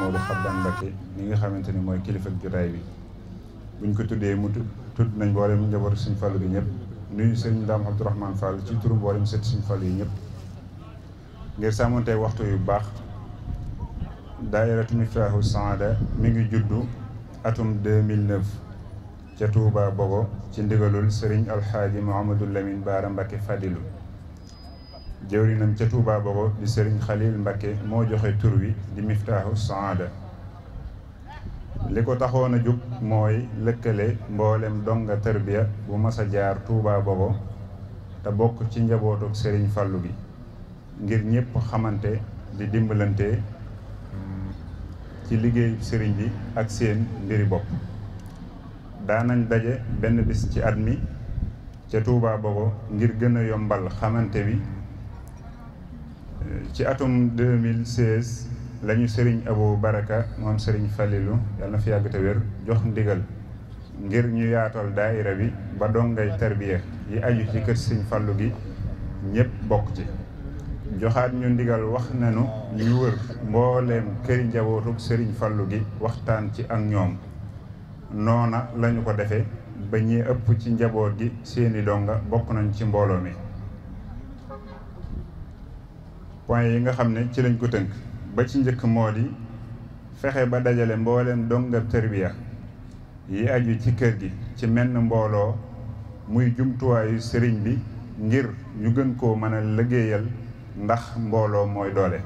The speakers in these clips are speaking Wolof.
Modou Xaban Mbacké mi nga xamante ni mooy kilifa jotaay bi buñ ko tuddee mu tudd nañ mboolem njabootu Sëriñ Fallu bi ñëpp nuyu Sëriñ Daam Abdourahmane Fall ci turu mboolem sët Sëriñ Fallu yi ñëpp ngir sàmmonte waxtu yu baax. daayiratu Miftaahu Saada mi ngi juddu atum 2009 ca Touba Bogo ci ndigalul Sëriñ Alxaaji Mouhamadou Lamine Baara Mbacké Fadilu jëwrinam ca Touba Bogo di Sëriñ Xalil Mbacké moo joxe tur wi di Miftaahu Saada li ko taxoon a jóg mooy lëkkale mboolem donga tarbiya bu mas a jaar Touba Bogo te bokk ci njabootuk Sëriñ Fallu gi ngir ñépp xamante di dimbalante ci liggéey sëriñ bi ak seen mbiri bopp. daanañ daje benn bis ci at mi ca Touba Bogo ngir gën a yombal xamante bi. ci atum 2016 lañu sëriñ Abou Baraka moom sëriñ Fallilu yàlla na fi yàgg te wér jox ndigal ngir ñu yaatal daayira bi ba dongay tarbiya yi aju ci kër sëriñ Fallu gi ñépp bokk ci. joxaat ñu ndigal wax nañu ñu wër mbooleem këri njabootuk sëriñ Fallu gi waxtaan ci ak ñoom noona lañu ko defee ba ñi ëpp ci njaboot gi seeni donga bokk nañ ci mbooloo mi. point yi nga xam ne ci lañ ko tënk ba ci njëkk moo di fexe ba dajale mbooleem donga tarbiya yi aju ci kër gi ci menn mbooloo muy jumtuwaayu sëriñ bi ngir ñu gën koo mën a liggéeyal ndax mbooloo mooy doole.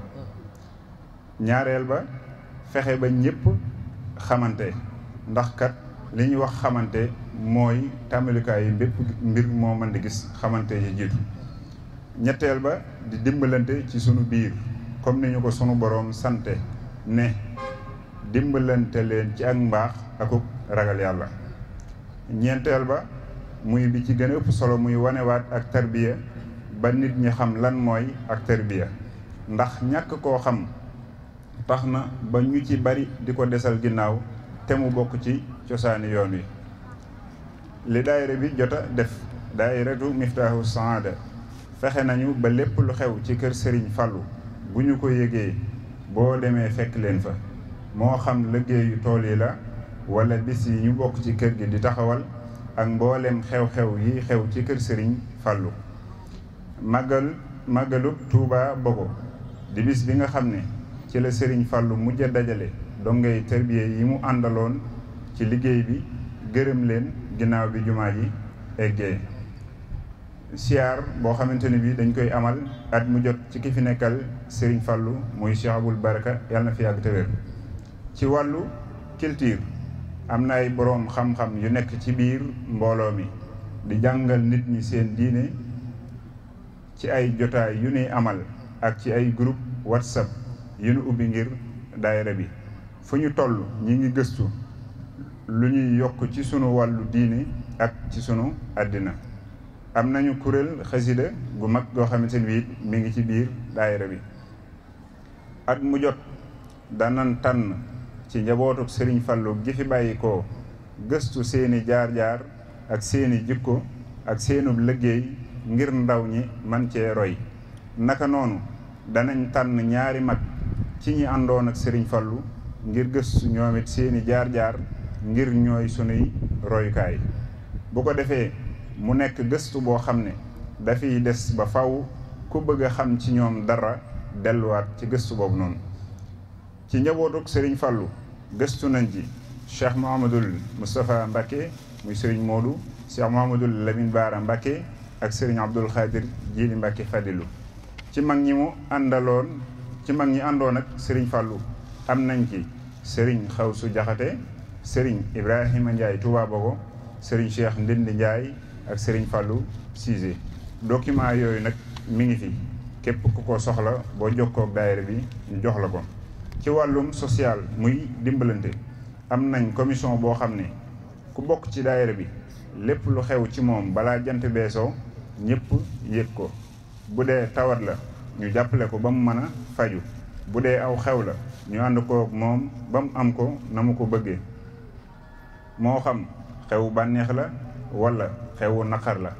ñaareel ba fexe ba ñépp xamante ndax kat li ñuy wax xamante mooy tàmbalikaay yi bépp mbir moo mën di gis xamante yi jiitu. ñetteel ba di dimbalante ci sunu biir comme ni ñu ko sunu boroom sante ne dimbalante leen ci ak mbaax akuk ragal yàlla. ñeenteel ba muy bi ci gën a ëpp solo muy wanewaat ak tarbiya ba nit ñi xam lan mooy ak tarbiya ndax ñàkk koo xam tax na ba ñu ci bari di ko desal ginnaaw te mu bokk ci cosaani yoon wi. li daayira bi jota def daayiratu Miftaahu Saada fexe nañu ba lépp lu xew ci kër Sëriñ Fallu bu ñu ko yëgee boo demee fekk leen fa moo xam liggéeyu tool yi la wala bis yi ñu bokk ci kër gi di taxawal ak mboolem xew-xew yi xew ci kër Sëriñ Fallu. màggalu Touba Bogo di bis bi nga xam ne ci la Sëriñ Fallu mujj a dajale dongay tarbiya yi mu àndaloon ci liggéey bi gërëm leen ginnaaw bi jumaa ji eggee. siyaar boo xamante ne bi dañ koy amal at mu jot ci ki fi nekkal Sëriñ Fallu muy Cheikh Abul Baraka yàlla na fi yàgg te wér. ci wàllu culture am na ay boroom xam-xam yu nekk ci biir mbooloo mi di jàngal nit ñi seen diine ci ay jotaay yu nuy amal ak ci ay groupe WhatsApp yu nu ubbi ngir daayira bi. fu ñu toll ñi ngi gëstu lu ñuy yokk ci sunu wàllu diine ak ci sunu àddina. am nañu kuréel xasida gu mag goo xamante ni mi ngi ci biir daayira bi. at mu jot danan tànn ci njabootuk Sëriñ Fallu gi fi bàyyi ko gëstu seeni jaar-jaar ak seeni jikko ak seenub liggéey ngir ndaw ñi man cee roy. naka noonu danañ tànn ñaari mag ci ñi àndoon ak Sëriñ Fallu ngir gëstu ñoom it seeni jaar-jaar ngir ñooy sunuy royukaay. bu ko defee mu nekk gëstu boo xam ne dafiy des ba faw ku bëgg a xam ci ñoom dara delluwaat ci gëstu boobu noonu. ci njabootuk Sëriñ Fallu gëstu nañ ci Cheikh Mouhamadoul Moustapha Mbacké muy Sëriñ Modou, Cheikh Mouhamadoul Lamine Baara Mbacké ak Sëriñ Abdoul Khadir Jili Mbacké Fadilu. ci mag ñi mu àndaloon ci mag ñi àndoon ak Sëriñ Fallu am nañ ci Sëriñ Xawsu Jaxate, Sëriñ Ibrahima Ndiaye Touba Bogo, Sëriñ Cheikh Ndindi Ndiaye ak Sëriñ Fallu Cissé. document yooyu nag mi ngi fi képp ku ko soxla boo jokkoo ak daayira bi ñu jox la ko. ci wàllum social muy dimbalante am nañ commission boo xam ne ku bokk ci daayira bi lépp lu xew ci moom balaa jant beesoo ñëpp yëg ko. bu dee tawat la ñu jàppale ko ba mu mën a faju. bu dee aw xew la ñu ànd koog moom ba mu am ko na mu ko bëggee. moo xam xewu bànneex la wala xewu naqar la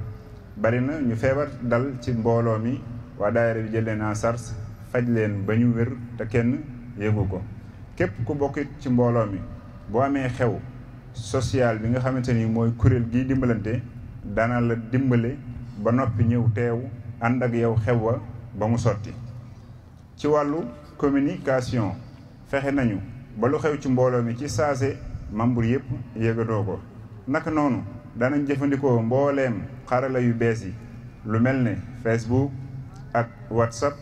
bari na ñu feebar dal ci mbooloo mi waa daayira bi jël leen en charge faj leen ba ñu wér te kenn yëgu ko. képp ku bokkit ci mbooloo mi boo amee xew social bi nga xamante ni mooy kuréel gii dimbalante dana la dimbale ba noppi ñëw teew ànd ak yow xew wa ba mu sotti. ci wàllu communication fexe nañu ba lu xew ci mbooloo mi ci saase membre yëpp yëgatoo ko. naka noonu danañ jëfandikoo mbooleem xarala yu bees yi lu mel ne Facebook ak WhatsApp.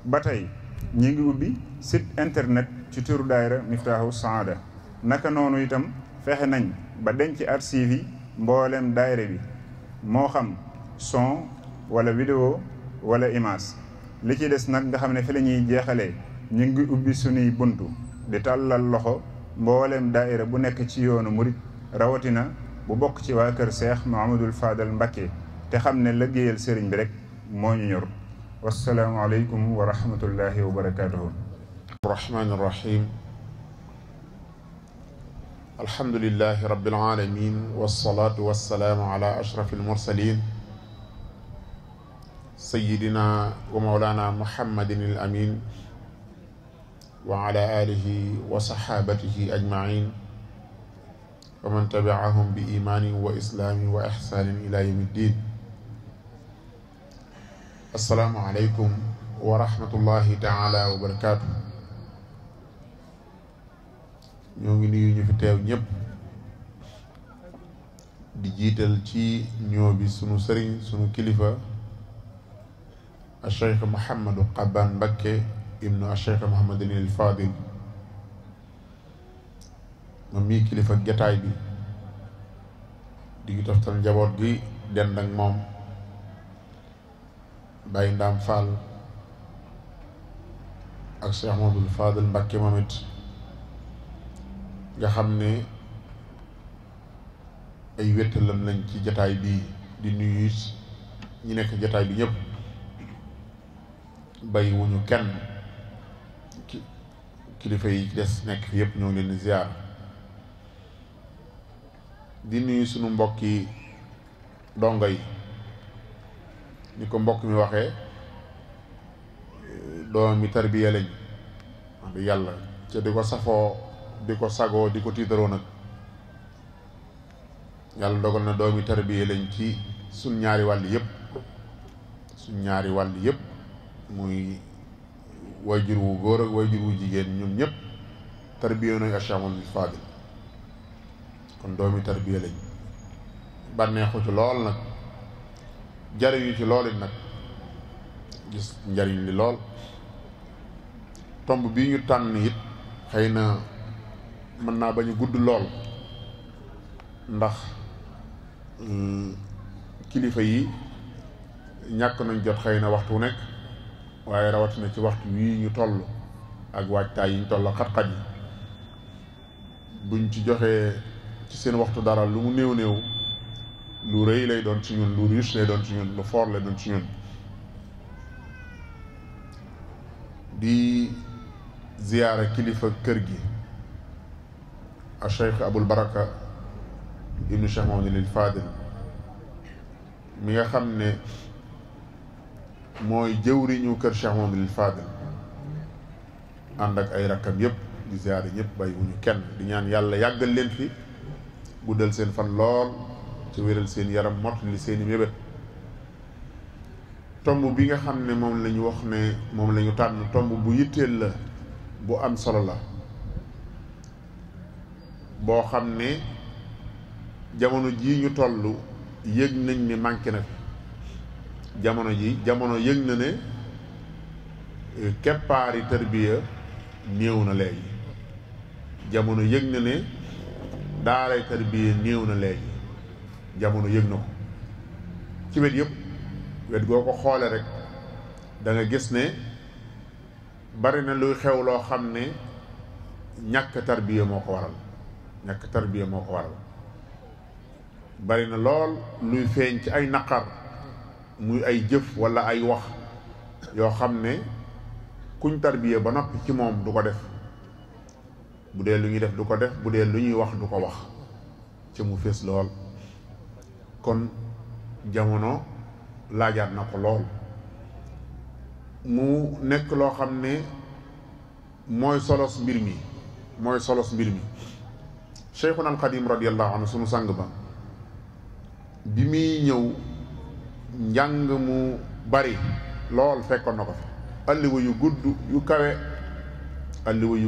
ba tey ñi ngi ubbi site internet ci turu daayira Miftaahu Saada. naka noonu itam fexe nañ ba denc archive yi mbooleem daayira bi moo xam son wala vidéo wala image. li ci des nag nga xam ne fi la ñuy jeexalee ñu ngi ubbi sunuy buntu di tàllal loxo mbooleem daayira bu nekk ci yoonu murit rawatina bu bokk ci waa kër Cheikh Mouhamadoul Fadal Mbacké te xam ne liggéeyal sëriñ bi rek moo ñu ñor. wassalaamu aleykum wa rahmatullahi wa barakaatuhu. rahmaani rahim. alhamdulillahi rabbil alamin wassalaatu wassalaamu ala ashrafil mursalin sayyidina wa mawlana muhammadin al amin wa ala alihi wa sahabatihi ajmain wa man tabi'ahum bi imaanin wa islaamin wa ihsaanin ila yawmi ddin. assalaamu aleykum wa rahmatullahi taala wa barakaatu. ñoo ngi nuyu ñu fi teew ñëpp di jiital ci ñoo bi sunu sëriñ sunu kilifa a cheikh Mouhamadou Xaban Mbacké ibnu a cheikh Mouhamadinil Fadil moom mii kilifa jataay bi di toftal njaboot gi dend ak moom Baye Ndam Fall ak cheikh Mouhamadou Fadil Mbacké moom it nga xam ne ay wéttalam lañ ci jataay bi di nuyu ñi nekk jataay bi ñëpp bàyyi wuñu kenn kilifa yi des nekk fi yëpp ñoo ngi leen di ziar di nuyu sunu mbokki dongo yi ni ko mbokk mi waxee doomi tarbiya lañ wax dëgg yàlla ca di ko safoo di ko sagoo di ko tiitaroo nag yàlla dogal na doomi tarbiya lañ ci suñ ñaari wàll yëpp muy wayjur wu góor ak wayjur wu jigéen ñoom ñëpp tarbiya nañ Cheikh Mouhamadoul Fadil kon doomi tarbiya lañ bànneexu ci lool nag jariñu ci lool it nag gis njariñ li lool. tomb bii ñu tànn it xëy na mën naa bañ a gudd lool ndax kilifa yi ñàkk nañ jot xëy na waxtu nekk waaye rawatina ci waxtu wii ñu toll ak waajtaay yi ñu toll xat-xat yi buñ ci joxee ci seen waxtu dara lu mu néew néew lu rëy lay doon ci ñun lu riche lay doon ci ñun lu fort lay doon ci ñun. di ziyaara kilifa kër gi a Cheikh Abul Baraka ibnu Cheikh Mouhamadoul Fadil mi nga xam ne mooy jëwriñu kër Cheikh Mouhamadoul Fadil ànd ak ay rakkam yëpp di ziyaara ñëpp bàyyi wuñu kenn di ñaan yàlla yàggal leen fi guddal seen fan lool ci wéral seen yaram mottali seeni mébét. tomb bi nga xam ne moom la ñu wax ne moom la ñu tànn tomb bu yitteel la bu am solo la boo xam ne jamono jii ñu toll yëg nañ ne manqué na fi jamono yëg na ne keppaari tarbiya néew na léegi jamono yëg na ne daaray tarbiya néew na léegi jamono yëg na ko ci wet yëpp wet goo ko xoole rek da nga gis ne bari na luy xew loo xam ne ñàkk tarbiya moo ko waral bari na lool luy feeñ ci ay naqar muy ay jëf walla ay wax yoo xam ne kuñ tarbiya ba noppi ci moom du ko def bu dee lu ñuy def du ko def bu dee lu ñuy wax du ko wax ci mu fees lool kon jamono laajaat na ko lool mu nekk loo xam ne mooy solos mbir mi Cheikhuna al Xadim radiyallahu anhu sunu sang ba bi muy ñëw njàng mu bari lool fekkoon na ko fi alliwa yu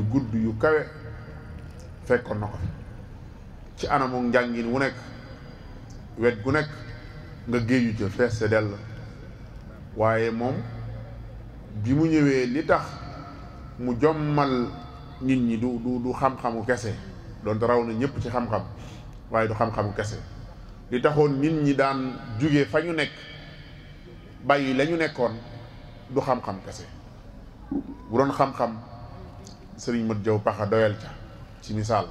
gudd yu kawe fekkoon na ko fi ci anamu njàngin wu nekk wet gu nekk nga géeju ca fees sa dell waaye moom bi mu ñëwee li tax mu jommal nit ñi du xam-xamu kese doonte raw na ñëpp ci xam-xam waaye du xam-xamu kese li taxoon nit ñi daan jóge fa ñu nekk bàyyi la ñu nekkoon du xam-xam kese bu doon xam-xam sëriñ Mat Jaw Paxa doyal ca ci misaal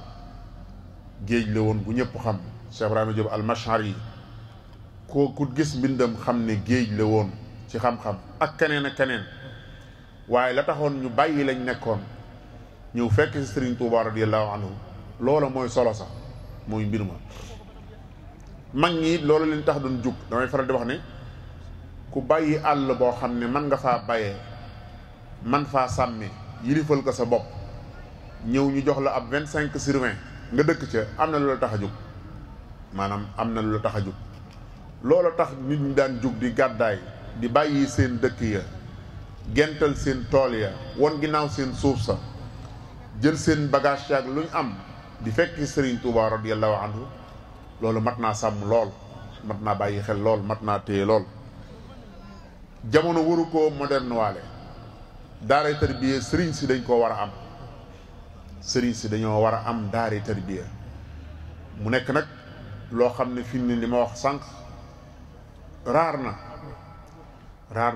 géej la woon bu ñëpp xam Cheikh Ibrahima Diop al-Mashari yi ku gis mbindam xam ne géej la woon ci xam-xam ak keneen waaye la taxoon ñu bàyyi lañ nekkoon ñëw fekk ci sëriñ Tuubaa radiyallahu anhu loola mooy solo sax mooy mbir ma mag ñi loolu leen tax doon jug damay faral di wax ne ku bàyyi àll boo xam ne man nga faa bayee man faa sàmme yilifal ko sa bopp ñëw ñu jox la ab 25/20 nga dëkk ca am na lu la tax a jug maanaam am na lu la tax a jug loola tax nit ñi daan jug di gàddaay di bàyyi seen dëkk ya gental seen tool ya won ginnaaw seen suuf sa jël seen bagage yaag lu ñu am di fekk Sëriñ Tuubaa radiyallahu anhu loolu mat naa sàmm lool mat naa bàyyi xel lool mat naa téye lool jamono waru koo moderne waale daaray tarbiya sëriñ si dañ koo war a am sëriñ si dañoo war a am daaray tarbiya mu nekk nag loo xam ne fi ne li ma wax sànq raar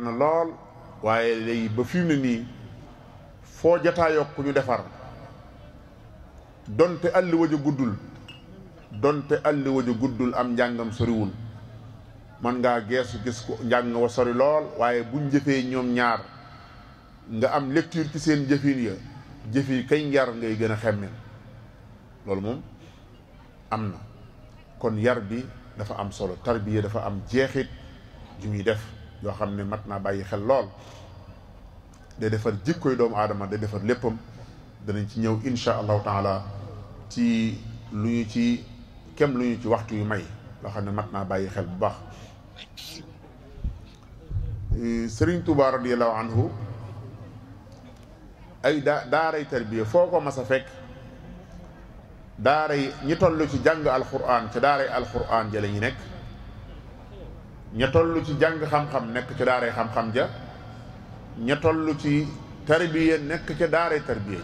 na lool waaye léegi ba fi mu ne nii foo jataayoo ku ñu defar donte àlli waju guddul am njàngam soriwul man ngaa geesu gis ko njàng wa sori lool waaye buñ jëfee ñoom ñaar nga am lecture ci seen jëfin ya jëfi kay njar ngay gën a xemmeen loolu moom am na kon yar bi dafa am solo tarbiya dafa am jeexit ju muy def yoo xam ne mat naa bàyyi xel lool day defar jikkoy doomu aadama day defar léppam danañ ci ñëw insha allahu taala ci lu ñu ci waxtu yu may loo xam ne mat naa bàyyi xel bu baax Sëriñ Tuubaa radiyallahu anhu ay daaray tarbiya foo ko mas a fekk daaray ñi toll ci jàng alquran ca daaray alquran ja la ñu nekk ña toll ci jàng xam-xam nekk ca daaray xam-xam ja ña toll ci tarbiya nekk ca daaray tarbiya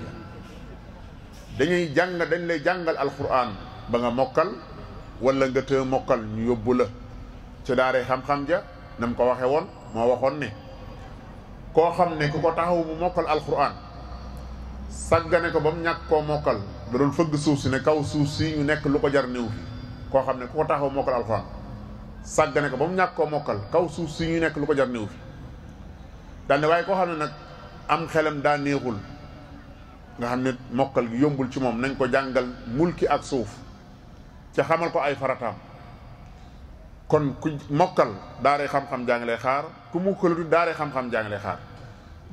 ja dañ lay jàngal alquran ba nga mokkal wala nga të mokkal ñu yóbbu la ca daaray xam-xam ja na mu ko waxe woon moo waxoon ne koo xam ne ku ko taxaw mu mokkal alquran sàggane ko ba mu ñàkk koo mokkal da doon fëgg suuf si ne kaw suuf si ñu nekk lu ko jar néew fi koo xam ne ku ko taxaw mokkal alquran sàggane ko ba mu ñàkk koo mokkal kaw suuf si ñu nekk lu ko jar néew fi daane waaye koo xam ne nag am xelam daa neexul nga xam ne mokkal gi yombul ci moom nañ ko jàngal mulki ak suuf ca xamal ko ay farataam kon ku mokkal daaree xam-xam jaa ngi lay xaar ku mukkalutu daaree xam-xam jaa ngi lay xaar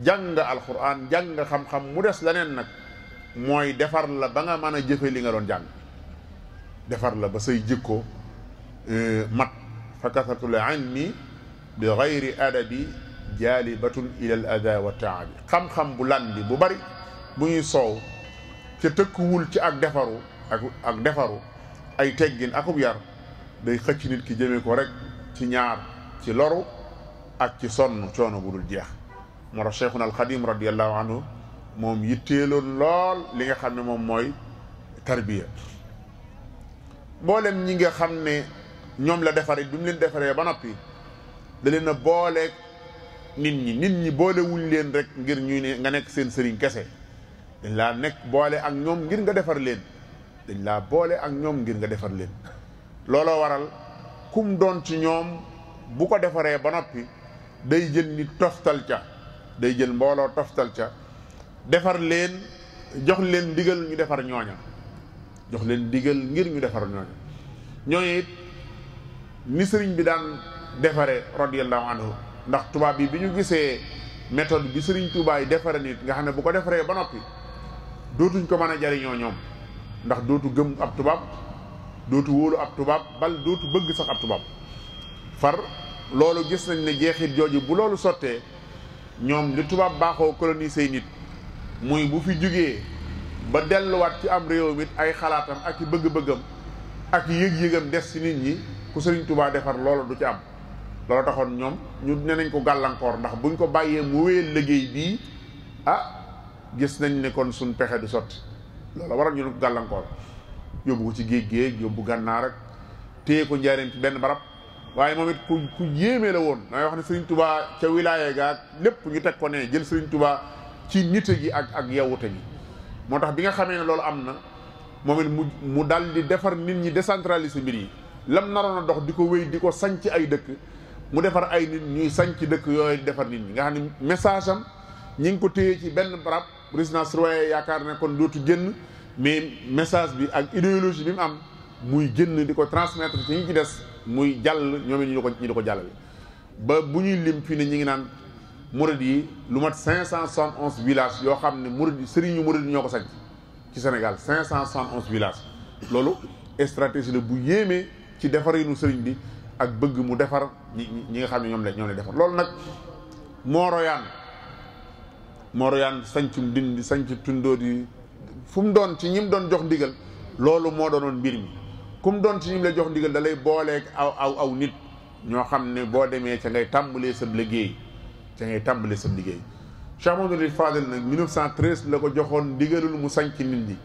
jàng nga alquran jàng nga xam-xam mu des leneen nag mooy defar la ba nga mën a jëfe li nga doon jàng defar la ba say jikko mat fa kasratul ilmi bi gayri adabi jaalibatun ila al ada wa taabi xam-xam bu landi bu bari bu ñuy soow ca tëkkuwul ci ak defaru ay teggin akub yar day xëcc nit ki jëmee ko rek ci ñaar ci loru ak ci sonn coono bu dul jeex moo tax Cheikhuna al Xadim radiyallahu anhu moom yitteeloon lool li nga xam ne moom mooy tarbiya mboolem ñi nga xam ne ñoom la defaree bi mu leen defaree ba noppi da leen a booleeg nit ñi boolewuñ leen rek ngir ñuy ne nga nekk seen sëriñ kese dañ laa nekk boole ak ñoom ngir nga defar leen dañ laa boole ak ñoom ngir nga defar leen looloo waral kum doon ci ñoom bu ko defaree ba noppi day jël nit toftal ca day jël mbooloo toftal ca defar leen jox leen ndigal ñu defar ñooña jox leen ndigal ngir ñu defar ñooña it ni sëriñ bi daan defare radiyallahu anhu ndax tubaab bi ñu gisee méthode bi Sëriñ Tuubaa yi defare nit nga xam ne bu ko defaree ba noppi dootuñ ko mën a jariñoo ñoom ndax dootu gëm ab tubaab dootu wóolu ab tubaab bal dootu bëgg sax ab tubaab far loolu gis nañ ne jeexit jooju bu loolu sottee ñoom li tubaab baaxoo coloniser nit muy bu fi jugee ba delluwaat ci am réew mi ay xalaatam ak i bëgg-bëggam ak yëg-yëgam des ci nit ñi ku Sëriñ Tuubaa defar loolu du ci am loolu taxoon ñoom ñu ne nañ ko gàllankoor ndax buñ ko bàyyee mu wéyal liggéey bii gis nañ ne kon suñ pexe du sotti loolu waral ñu ne ko gàllankoor yóbbu ko ci géej yóbbu gànnaar rek téye ko njaareem ci benn barab waaye moom it ku yéeme la woon dangay wax ne Sëriñ Tuubaa ca wilaya ga lépp ñu teg ko ne jël Sëriñ Tuubaa ci nite gi ak yewwute gi moo tax bi nga xamee ne loolu am na moom it mu dal di defar nit ñi décentraliser mbir yi lam naroon a dox di ko wéy di ko sanc ay dëkk mu defar ay nit ñuy sanc dëkk yooyu defar nit ñi nga xam ne message am ñi ngi ko téye ci benn barab résidence surveillée yaakaar ne kon dootu génn mais message bi ak idéologie bi mu am muy génn di ko transmettre ci ñi ci des muy jàll ñoom it ñu di ko jàllale ba bu ñuy lim fii ne ñi ngi naan murid yi lu mat 571 villages yoo xam ne murid yi sëriñu murid yi ñoo ko sanc ci Sénégal 571 villages loolu stratégie la bu yéemee ci defarinu sëriñ bi ak bëgg mu defar ñi nga xam ne ñoom lay defar loolu nag Moroyaan sancum Ndindi sanc Tundóodi fu mu doon ci ñim doon jox ndigal loolu moo doonoon mbir mi ku mu doon ci ñim lay jox ndigal da lay booleeg aw nit ñoo xam ne boo demee ca ngay tàmbalee sa liggéey Cheikh Mouhamadoul Fadel nag 1913 la ko joxoon ndigalul mu sanc Ndindi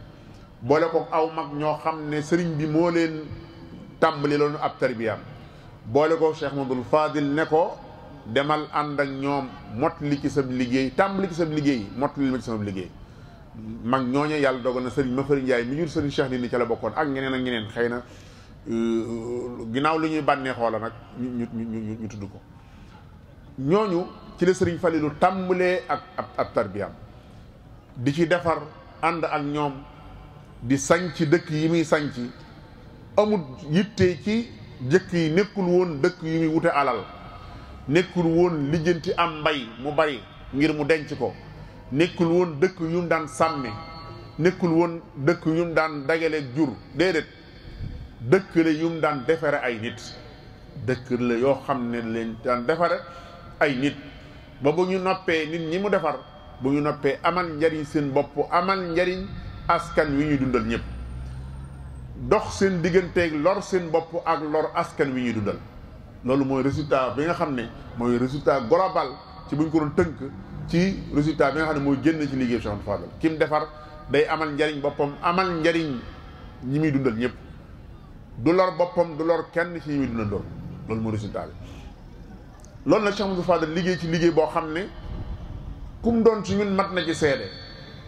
boole ko aw mag ñoo xam ne sëriñ bi moo leen tàmbali loonu ab tarbiyaam boole ko Cheikh Mouhamadoul Fadel ne ko demal ànd ak ñoom mottali ci sa liggéey tàmbali ci sa liggéey mottali ma ci sama liggéey mag ñooñe yàlla dogal na sëriñ Mafari Njaay mi jur sëriñ Cheikh Ndindi ca la bokkoon ak ñeneen xëy na ginnaaw lu ñuy bànnee xoola nag ñu tudd ko ñooñu ci la sëriñ Falilu tàmbalee ak ab tarbiyaam di ci defar ànd ak ñoom di sanc dëkk yi muy sanc amul yitte ci jëkk yi nekkul woon dëkk yu muy wute alal nekkul woon lijjanti am mbay mu bari ngir mu denc ko nekkul woon dëkk yu mu daan sàmme nekkul woon dëkk yu mu daan dagaleeg jur déedéet dëkk la yu mu daan defare ay nit dëkk la yoo xam ne leen daan defare ay nit ba bu ñu noppee nit ñi mu defar bu ñu noppee amal njariñ seen bopp amal njariñ askan wi ñuy dundal ñëpp dox seen digganteeg lor seen bopp ak lor askan wi ñuy dundal loolu mooy résultat bi nga xam ne mooy résultat global ci bu ñu ko doon tënk ci résultat bi nga xam ne mooy génn ci liggéey Cheikh Mouhamadoul Fadel ki mu defar day amal njariñ boppam amal njariñ ñi muy dundal ñëpp du lor boppam du lor kenn ci ñi muy dundal loolu mooy résultat bi loolu nag Cheikh Mouhamadoul Fadel liggéey ci liggéey boo xam ne kum doon ci ñun mat na ci seede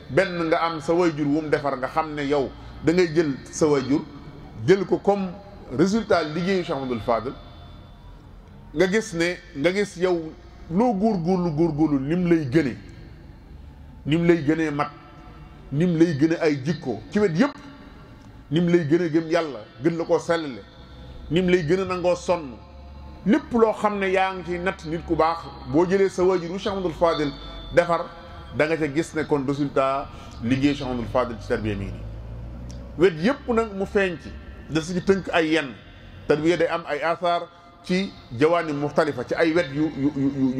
benn nga am sa wayjur wu mu defar nga xam ne yow da ngay jël sa wayjur jël ko comme résultat liggéeyu Cheikh Mouhamadoul Fadel nga gis yow loo góorgóorlu nim lay gënee mat nim lay gëne ay jikko ci wet yëpp nim lay gën a gëm yàlla gën la koo sellale nim lay gën a nangoo sonn lépp loo xam ne yaa ngi ci natt nit ku baax boo jëlee sa wajur wu Cheikh Mouhamadoul Fadel defar da nga ca gis ne kon résultat liggéey Cheikh Mouhamadoul Fadel ci tarbiya mi ngi nii wet yëpp nag mu feeñ ci da si tënk ay yenn tarbiya day am ay athar ci jawaani muxtalifa ci ay wet yu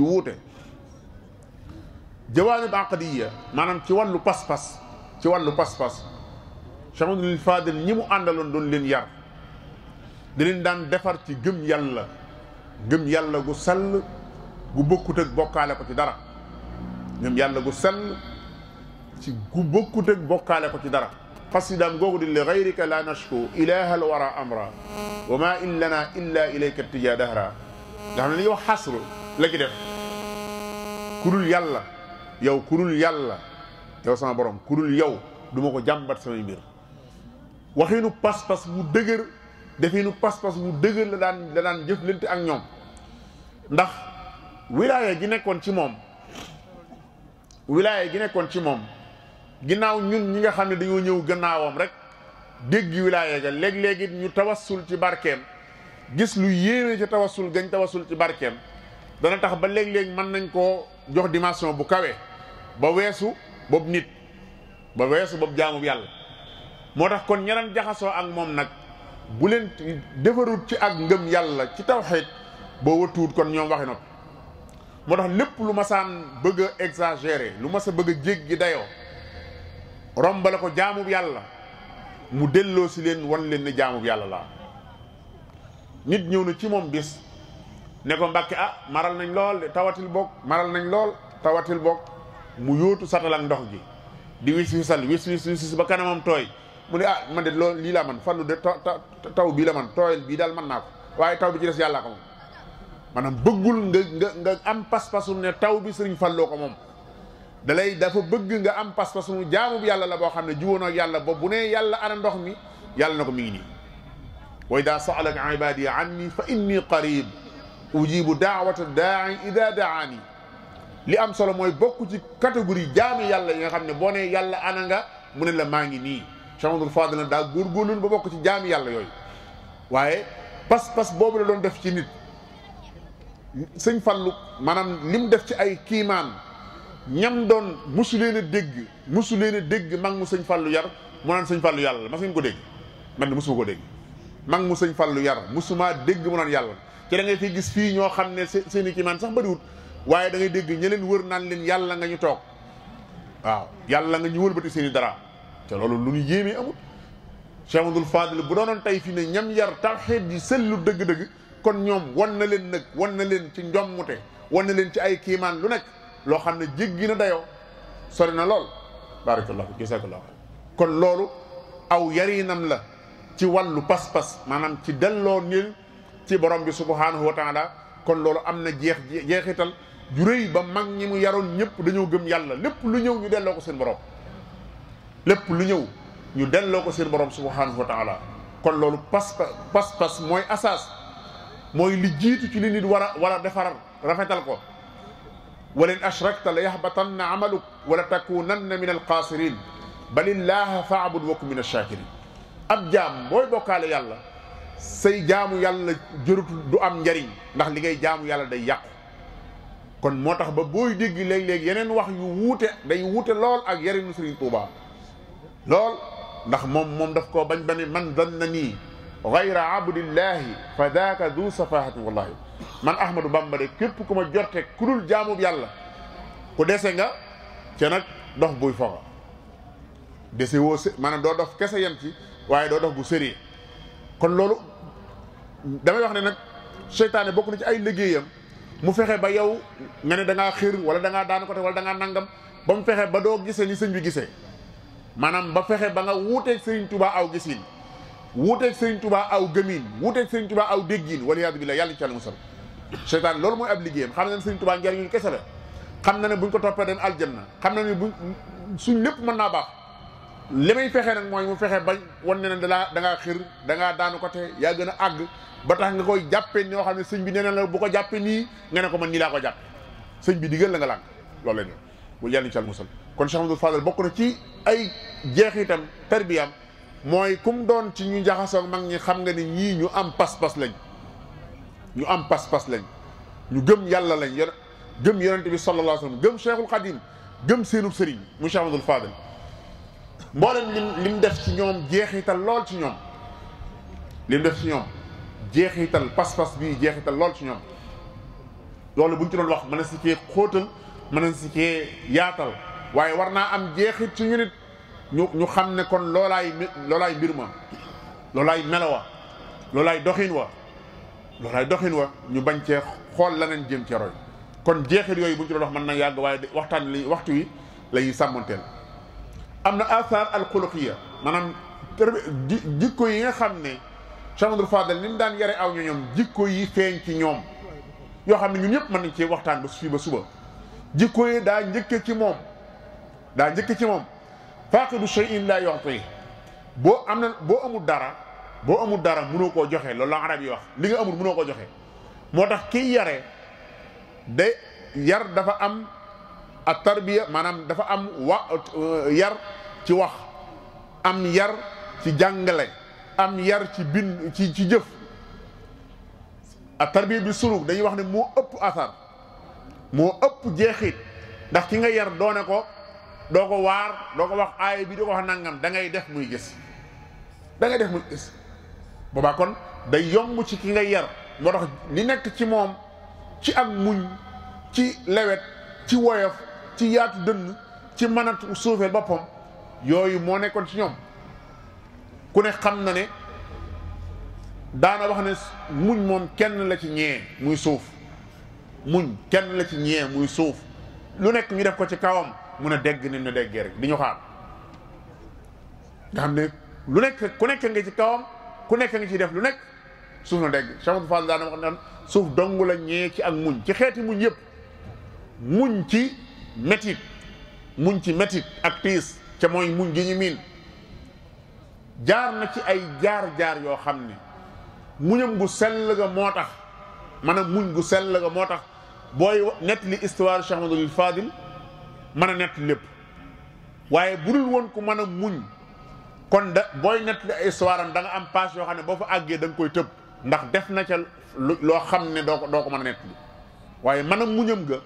wuute jawaani aqdiya maanaam ci wàllu pas-pas Cheikh Mouhamadoul Fadel ñi mu àndaloon doon leen yar di leen daan defar ci gëm yàlla gu sell gu bokkut ak bokkaale ko ci dara gëm yàlla gu sell ci gu bokkut ak bokkaale ko ci dara xasidaam googu di li gayrika la nashku ilaha al wara amra wa ma in lana illa ilayka tija dahra nga xam ne li ñuy wax xasru la ci def kurul yàlla yow sama borom kurul yow du ma ko jàmbat samay mbir waxinu pas-pas bu dëgër definu pas-pas bu dëgër la daan jëflante ak ñoom ndax wilaaya gi nekkoon ci moom ginnaaw ñun ñi nga xam ne dañoo ñëw gannaawam rek dégg wilaaya ga léeg-léegi ñu tawassul ci barkeem gis lu yéeme ci tawasul gañ tawasul ci barkeem dana tax ba léeg-léeg mën nañ koo jox dimension bu kawe ba weesu boobu nit ba weesu boobu jaamu yàlla. moo tax kon ñaran jaxasoo ak moom nag bu leen defarut ci ak ngëm yàlla ci tawxiid boo wëtuwut kon ñoom waxi noppi. moo tax lépp lu masaan bëgg a exagérer lu mas a bëgg a jéggi dayoo rombale ko jaamub yàlla mu delloo si leen wan leen ne jaamub yàlla laa. nit ñëw na ci moom bis ne ko Mbàkke maral nañ lool tawatil boog maral nañ lool tawatil boog mu yóotu satal ak ndox gi di wis wis ba kanamam tooy mu ne man de loolu lii laa man Fallu de taw bii la man tooyal bii daal mën naa ko waaye taw bi ci des yàllaa ko moom. maanaam bëggul nga am pas-pasu ne taw bi sëriñ Falloo ko moom dafa bëgg nga am pas-pasu jaamu bi yàlla la boo xam ne juwoon ak yàlla boobu bu ne yàlla ana ndox mi yàlla na ko mi ngi nii. wa idaa sa'alaka ibaadi anni fa inni qarib ujibu daawata daai ida daani. li am solo mooy bokk ci catégorie jaami yàlla yi nga xam ne boo ne yàlla ana nga mu ne la maa ngi nii. Cheikh Amadou Fadel na daa góorgóorlu ba bokk ci jaami yàlla yooyu waaye pas-pas boobu la doon def ci nit. sëñ Fallu maanaam lim def ci ay kiimaan ñam doon musu leen a dégg mag mu sëñ Fallu yar mu naan sëñ Fallu yàlla la mas ngeen ko dégg man de musuma ko dégg mag mu sëñ Fallu yar musuma dégg mu naan yàlla ci da ngay fi gis fii ñoo xam ne seen i kiimaan sax bariwut waaye da ngay dégg ña leen wër naan leen yàlla nga ñu toog waaw yàlla nga ñu wëlbati seen i dara te loolu lu ñu yéemee amut. Cheikh Amadou Fadil bu doonoon tey fii ne ñam yar tawxiid yi sellu dëgg-dëgg kon ñoom wan na leen ci njommute wan na leen ci ay kiimaan lu nekk loo xam ne jéggi na dayoo sori na lool. barakallahu jazakallahu kon loolu aw yarinam la ci wàllu pas-pas maanaam ci delloo nil ci borom bi subhanahu wa taala kon loolu am na jeexital ju rëy ba mag ñi mu yaroon ñëpp dañoo gëm yàlla lépp lu ñëw ñu delloo ko seen borom lépp lu ñëw ñu delloo ko seen borom subhanahu wa taala kon loolu pas-pas mooy asaas mooy li jiitu ci li nit war a defar rafetal ko wala in ashrakta la yaxbatanna amaluk wala takunanna min alxaasirin balillaha faabud wa kun min alshakirin. ab jaam booy bokkaale yàlla say jaamu yàlla jërut du am njariñ ndax li ngay jaamu yàlla day yàqu kon moo tax ba booy dégg léeg-léeg yeneen wax yu wuute day wuute lool ak yarinu Sëriñ Tuubaa lool ndax moom daf koo bañ ba ne man danna nii gayra abdillahi fa daaka du safahatin wallahi man Ahmadou Bamba de képp ku ma jorte ku dul jaamub yàlla ku dese nga ca nag dox buy foga dese woo maanaam doo dof kese yem ci waaye doo dox bu sérieux kon loolu damay wax ne nag seytaane bokk na ci ay liggéeyam mu fexe ba yow nga ne da ngaa xir wala da ngaa daan ko te wala da ngaa nangam ba mu fexe ba doo gisee ni sëñ bi gisee maanaam ba fexe ba nga wuuteeg Sëriñ Tuubaa aw gisin wuuteeg Sëriñ Tuubaa aw gëmin wuuteeg Sëriñ Tuubaa aw déggin waliyaadu billaah yàlla ci yàlla musal seytaan loolu mooy ab liggéeyam xam na ne Sëriñ Tuubaa njariñu kese la xam na ne buñ ko toppee dem aljanna xam na ne buñ suñ lépp mën naa baax li may fexe nag mooy mu fexe ba wan ne da ngaa xir da ngaa daanu ko te yaa gën a àgg ba tax nga koy jàppee ñoo xam ne sëñ bi nee na la bu ko jàppee nii nga ne ko man nii laa ko jàppe sëñ bi digal la nga lànk loolu la ñu bu yàlla ci yàlla musal kon Cheikh Amadou Fadal bokk na ci ay jeexitam tarbiyam mooy kum doon ci ñu jaxasoo mag ñi xam nga ni ñii ñu am pas-pas lañ ñu am pas-pas lañ ñu gëm yàlla lañ gëm yonente bi sallallahu alayhi wa sallam gëm Cheikhul Khadim gëm seenub sëriñ mu Cheikh Amadou Fadal mboolem lim def ci ñoom jeexital lool ci ñoom lim def ci ñoom jeexital pas-pas bii jeexital lool ci ñoom loolu buñ ci doon wax mën na si cee xóotal mën na si cee yaatal waaye war naa am jeexit ci ñu nit ñu xam ne kon loolaay mbir ma loolaay melowa loolaay doxin wa ñu bañ cee xool leneen jëm ci roy kon jeexit yooyu buñ ci doon wax mën na yàgg waaye waxtaan li waxtu wi la ñuy sàmmanteel am na athar al xuluqiya maanaam jikko yi nga xam ne Cheikh Amadou Fadal ni mu daan yare aw ñoom jikko yi feeñ ci ñoom yoo xam ne ñun ñëpp mën nañ cee waxtaan ba fii ba suba jikko yi daa njëkke ci moom faaqidu shay'in la yu'ti boo amul dara mënoo koo joxe loolu la arab yi wax li nga amul mënoo koo joxe moo tax kiy yare yar dafa am ak tarbiya maanaam dafa am yar ci wax am yar ci jàngale am yar ci bind ci jëf ak tarbiya bi suluk dañuy wax ne moo ëpp asar moo ëpp jeexit ndax ki nga yar doone ko doo ko waar doo ko wax aaya bi doo ko wax nangam da ngay def muy gis da ngay def muy gis boobaa kon day yomb ci ki nga yar moo tax li nekk ci moom ci ak muñ ci lewet ci woyof ci yaatu dënn ci mën a suufeel boppam yooyu moo nekkoon ci ñoom ku ne xam na ne daana wax ne muñ moom kenn la ci ñee muy suuf muñ kenn la ci ñee muy suuf lu nekk ñu def ko ci kawam mun a dégg ni ñu déggee rek di ñu xaar nga xam ne lu nekk ku nekk nga ci kawam ku nekk nga ci def lu nekk suuf na dégg Cheikh Fall daana wax naan suuf dong la ñee ci ak muñ ci xeeti muñ yëpp muñ ci métit muñ ci métit ak tiis ca mooy muñ gi ñu miin jaar na ci ay jaar-jaar yoo xam ne muñam gu sell ga moo tax maanaam muñ gu sell ga moo tax booy nett li histoire Cheikh Ahmadul Fadil mën a nett lépp waaye bu dul woon ku mën a muñ kon da booy nett li ay histoire am da nga am page yoo xam ne boo fa àggee da nga koy tëb ndax def na ca loo xam ne doo ko mën a nett li waaye mën a muñam ga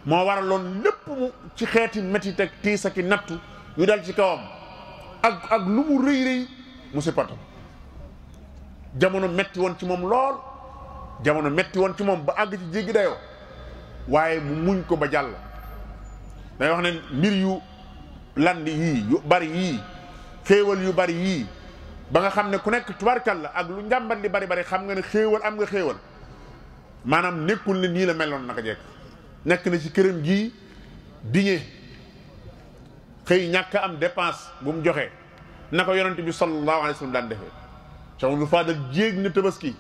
moo waraloon lépp mu ci xeeti métit ak tiis ak nattu ñu dal ci kawam ak lu mu rëy rëy mu si patam jamono metti woon ci moom lool jamono metti woon ci moom ba àgg ci jéggi dayoo waaye mu muñ ko ba jàll day wax ne mbir yu landi yii yu bari yii xéewal yu bari yii ba nga xam ne ku nekk tubarkal la ak lu njàmbat li bari bari xam nga ne xéewal am nga xéewal maanaam nekkul ne nii la meloon naka jekk nekk na ci këram gii diñe xëy ñàkk am dépense bu mu joxe na ko yonent bi sallallahu alayhi wa sallam daan defee Cheikh Abdou Fadal jéeg na tabaski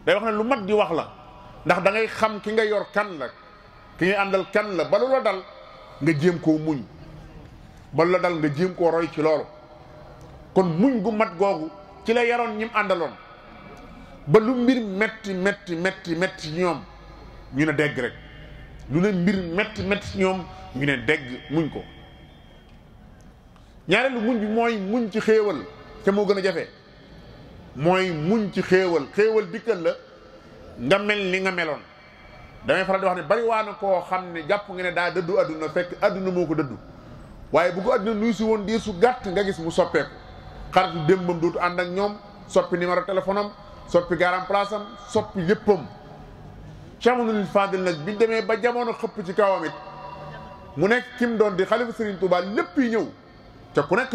day wax ne lu mat di wax la ndax da ngay xam ki nga yor kan la ki ngay àndal kan la ba lu la dal nga jéem koo muñ ba lu la dal nga jéem koo roy ci loolu kon muñ gu mat googu ci la yaroon ñim àndaloon ba lu mbir metti metti metti metti ñoom ñu ne dégg rek lu leen mbir metti metti ñoom ñu ne dégg muñ ko ñaareelu muñ bi mooy muñ ci xéewal te moo gën a jafe mooy muñ ci xéewal dikkal la nga mel ni nga meloon damay faral di wax ne bari waa na koo xam ne jàpp nga ne daa dëddu adduna fekk adduna moo ko dëddu waaye bu ko adduna nuyu si woon diir su gàtt nga gis mu soppeeku xaritu démbam dootu ànd ak ñoom soppi numéro téléphone am soppi garam place am soppi léppam Cheikh Ahmadul Fadil nag bi demee ba jamono xëpp ci kawam it mu nekk kim doon di xalifa Serigne Touba lépp yi ñëw te ku nekk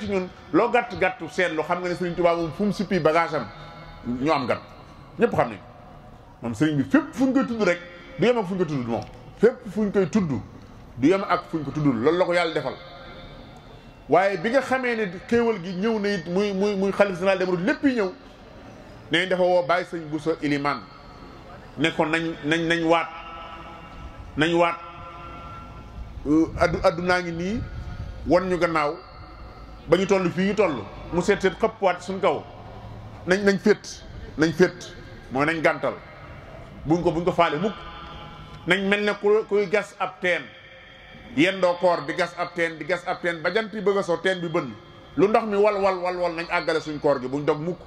ci ñun loo gàtt seetlu xam nga ne Serigne Touba moom fu mu sippi bagage am ñu am gan ñëpp xam nañ moom Serigne bi fépp fu ñu koy tudd rek du yem ak fu ñu koy tudd moom fépp fu ñu koy tudd du yem ak fu ñu ko tuddul loolu la ko yàlla defal waaye bi nga xamee ne xéewal gi ñëw na it muy xalifa général des mourides lépp yi ñëw ne dafa woo bàyyi sëñ Bousso Iliman ne ko nañ waat addunaa ngi nii wan ñu gannaaw ba ñu toll fii ñu toll mu seet xëppwaat suñ kaw nañ féet mooy nañ gàntal buñ ko faale mukk nañ mel ne kuy gas ab teen yendoo koor di gas ab teen ba jant yi bëgg a soo teen bi bënn lu ndox mi wal nañ àggale suñ koor gi buñ dog mukk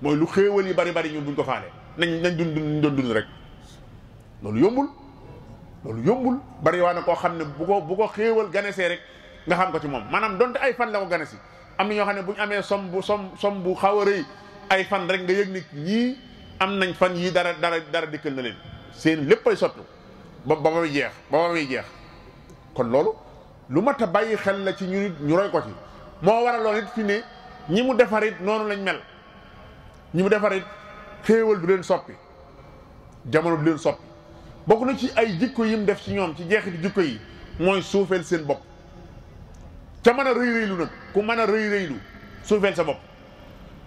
mooy lu xéewal yi bari ñun buñ ko faale nañ dund rek loolu yombul bari waa na koo xam ne bu ko xéewal ganesee rek nga xam ko ci moom maanaam donte ay fan la ko ganesi am na ñoo xam ne bu ñu amee som bu xaw a rëy ay fan rek nga yëg ni ñii am nañ fan yii dara dikkal na leen seen lépp ay sottu ba muy jeex kon loolu lu mat a bàyyi xel la ci ñu roy ko ci moo waraloon it fi ne ñi mu defarit noonu lañ mel ñi mu defarit xéewal du leen soppi jamono du leen soppi bokk na ci ay jikko yim def ci ñoom ci jeexiti jikko yi mooy suufeel seen bopp ca mën a rëy rëylu nag ku mën a rëy rëylu suufeel sa bopp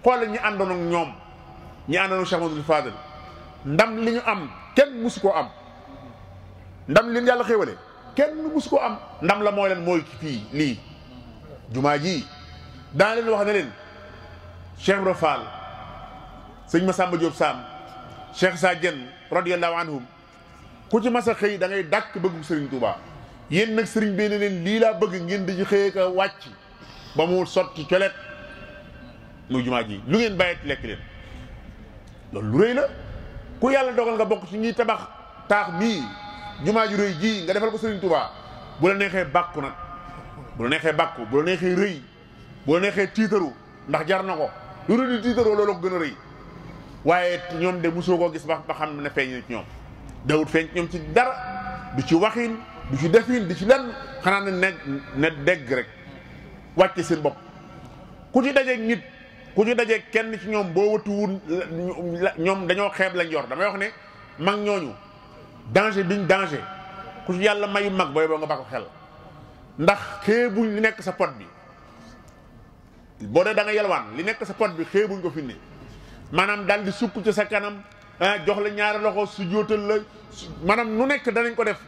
xoolal ñi àndoon ak ñoom ñi àndoon ak Cheikh Ahmadul Fadil ndam li ñu am kenn musu koo am ndam li leen yàlla xéewale kenn musu koo am ndam la mooy leen mooy fii lii jumaa ji daa leen wax ne leen Cheikh Ibra Fall sëñ Massamba Diop Sam Cheikh Sa Dieng radiyallahu anhum ku ci mas a xëy da ngay dàkk bëggu Serigne Touba yéen nag Serigne bi ne leen lii laa bëgg ngeen di ci xëyee ka wàcc ba mu sotti colet muy jumaa ji lu ngeen bàyyet lekk leen loolu lu rëy la ku yàlla dogal nga bokk ci ñuy tabax taax mii jumaa ju rëy ji nga defal ko Serigne Touba bu la neexee bàkku nag bu la neexee bàkku bu la neexee rëy bu la neexee tiitaru ndax jar na ko lu ne di tiitaroo loolu ko gën a rëy waaye ñoom de mosoo koo gis ba xam ne feeñ na ci ñoom dawut feeñ ci ñoom ci dara du ci waxin du ci defin du ci lenn xanaa ne dégg rek wàcce seen bopp ku ci dajeeg nit ku ci dajeeg kenn ci ñoom boo wëtuwul ñoom dañoo xeeb lañ yor damay wax ne mag ñooñu danger biñ danger ku ci yàlla mayu mag booy boo nga bako xel ndax xeebuñ li nekk sa pot bi boo dee da nga yelwaan li nekk sa pot bi xeebuñ ko fi ne maanaam daal di sukk ci sa kanam jox la ñaari loxo su jóotal la maanaam nu nekk danañ ko def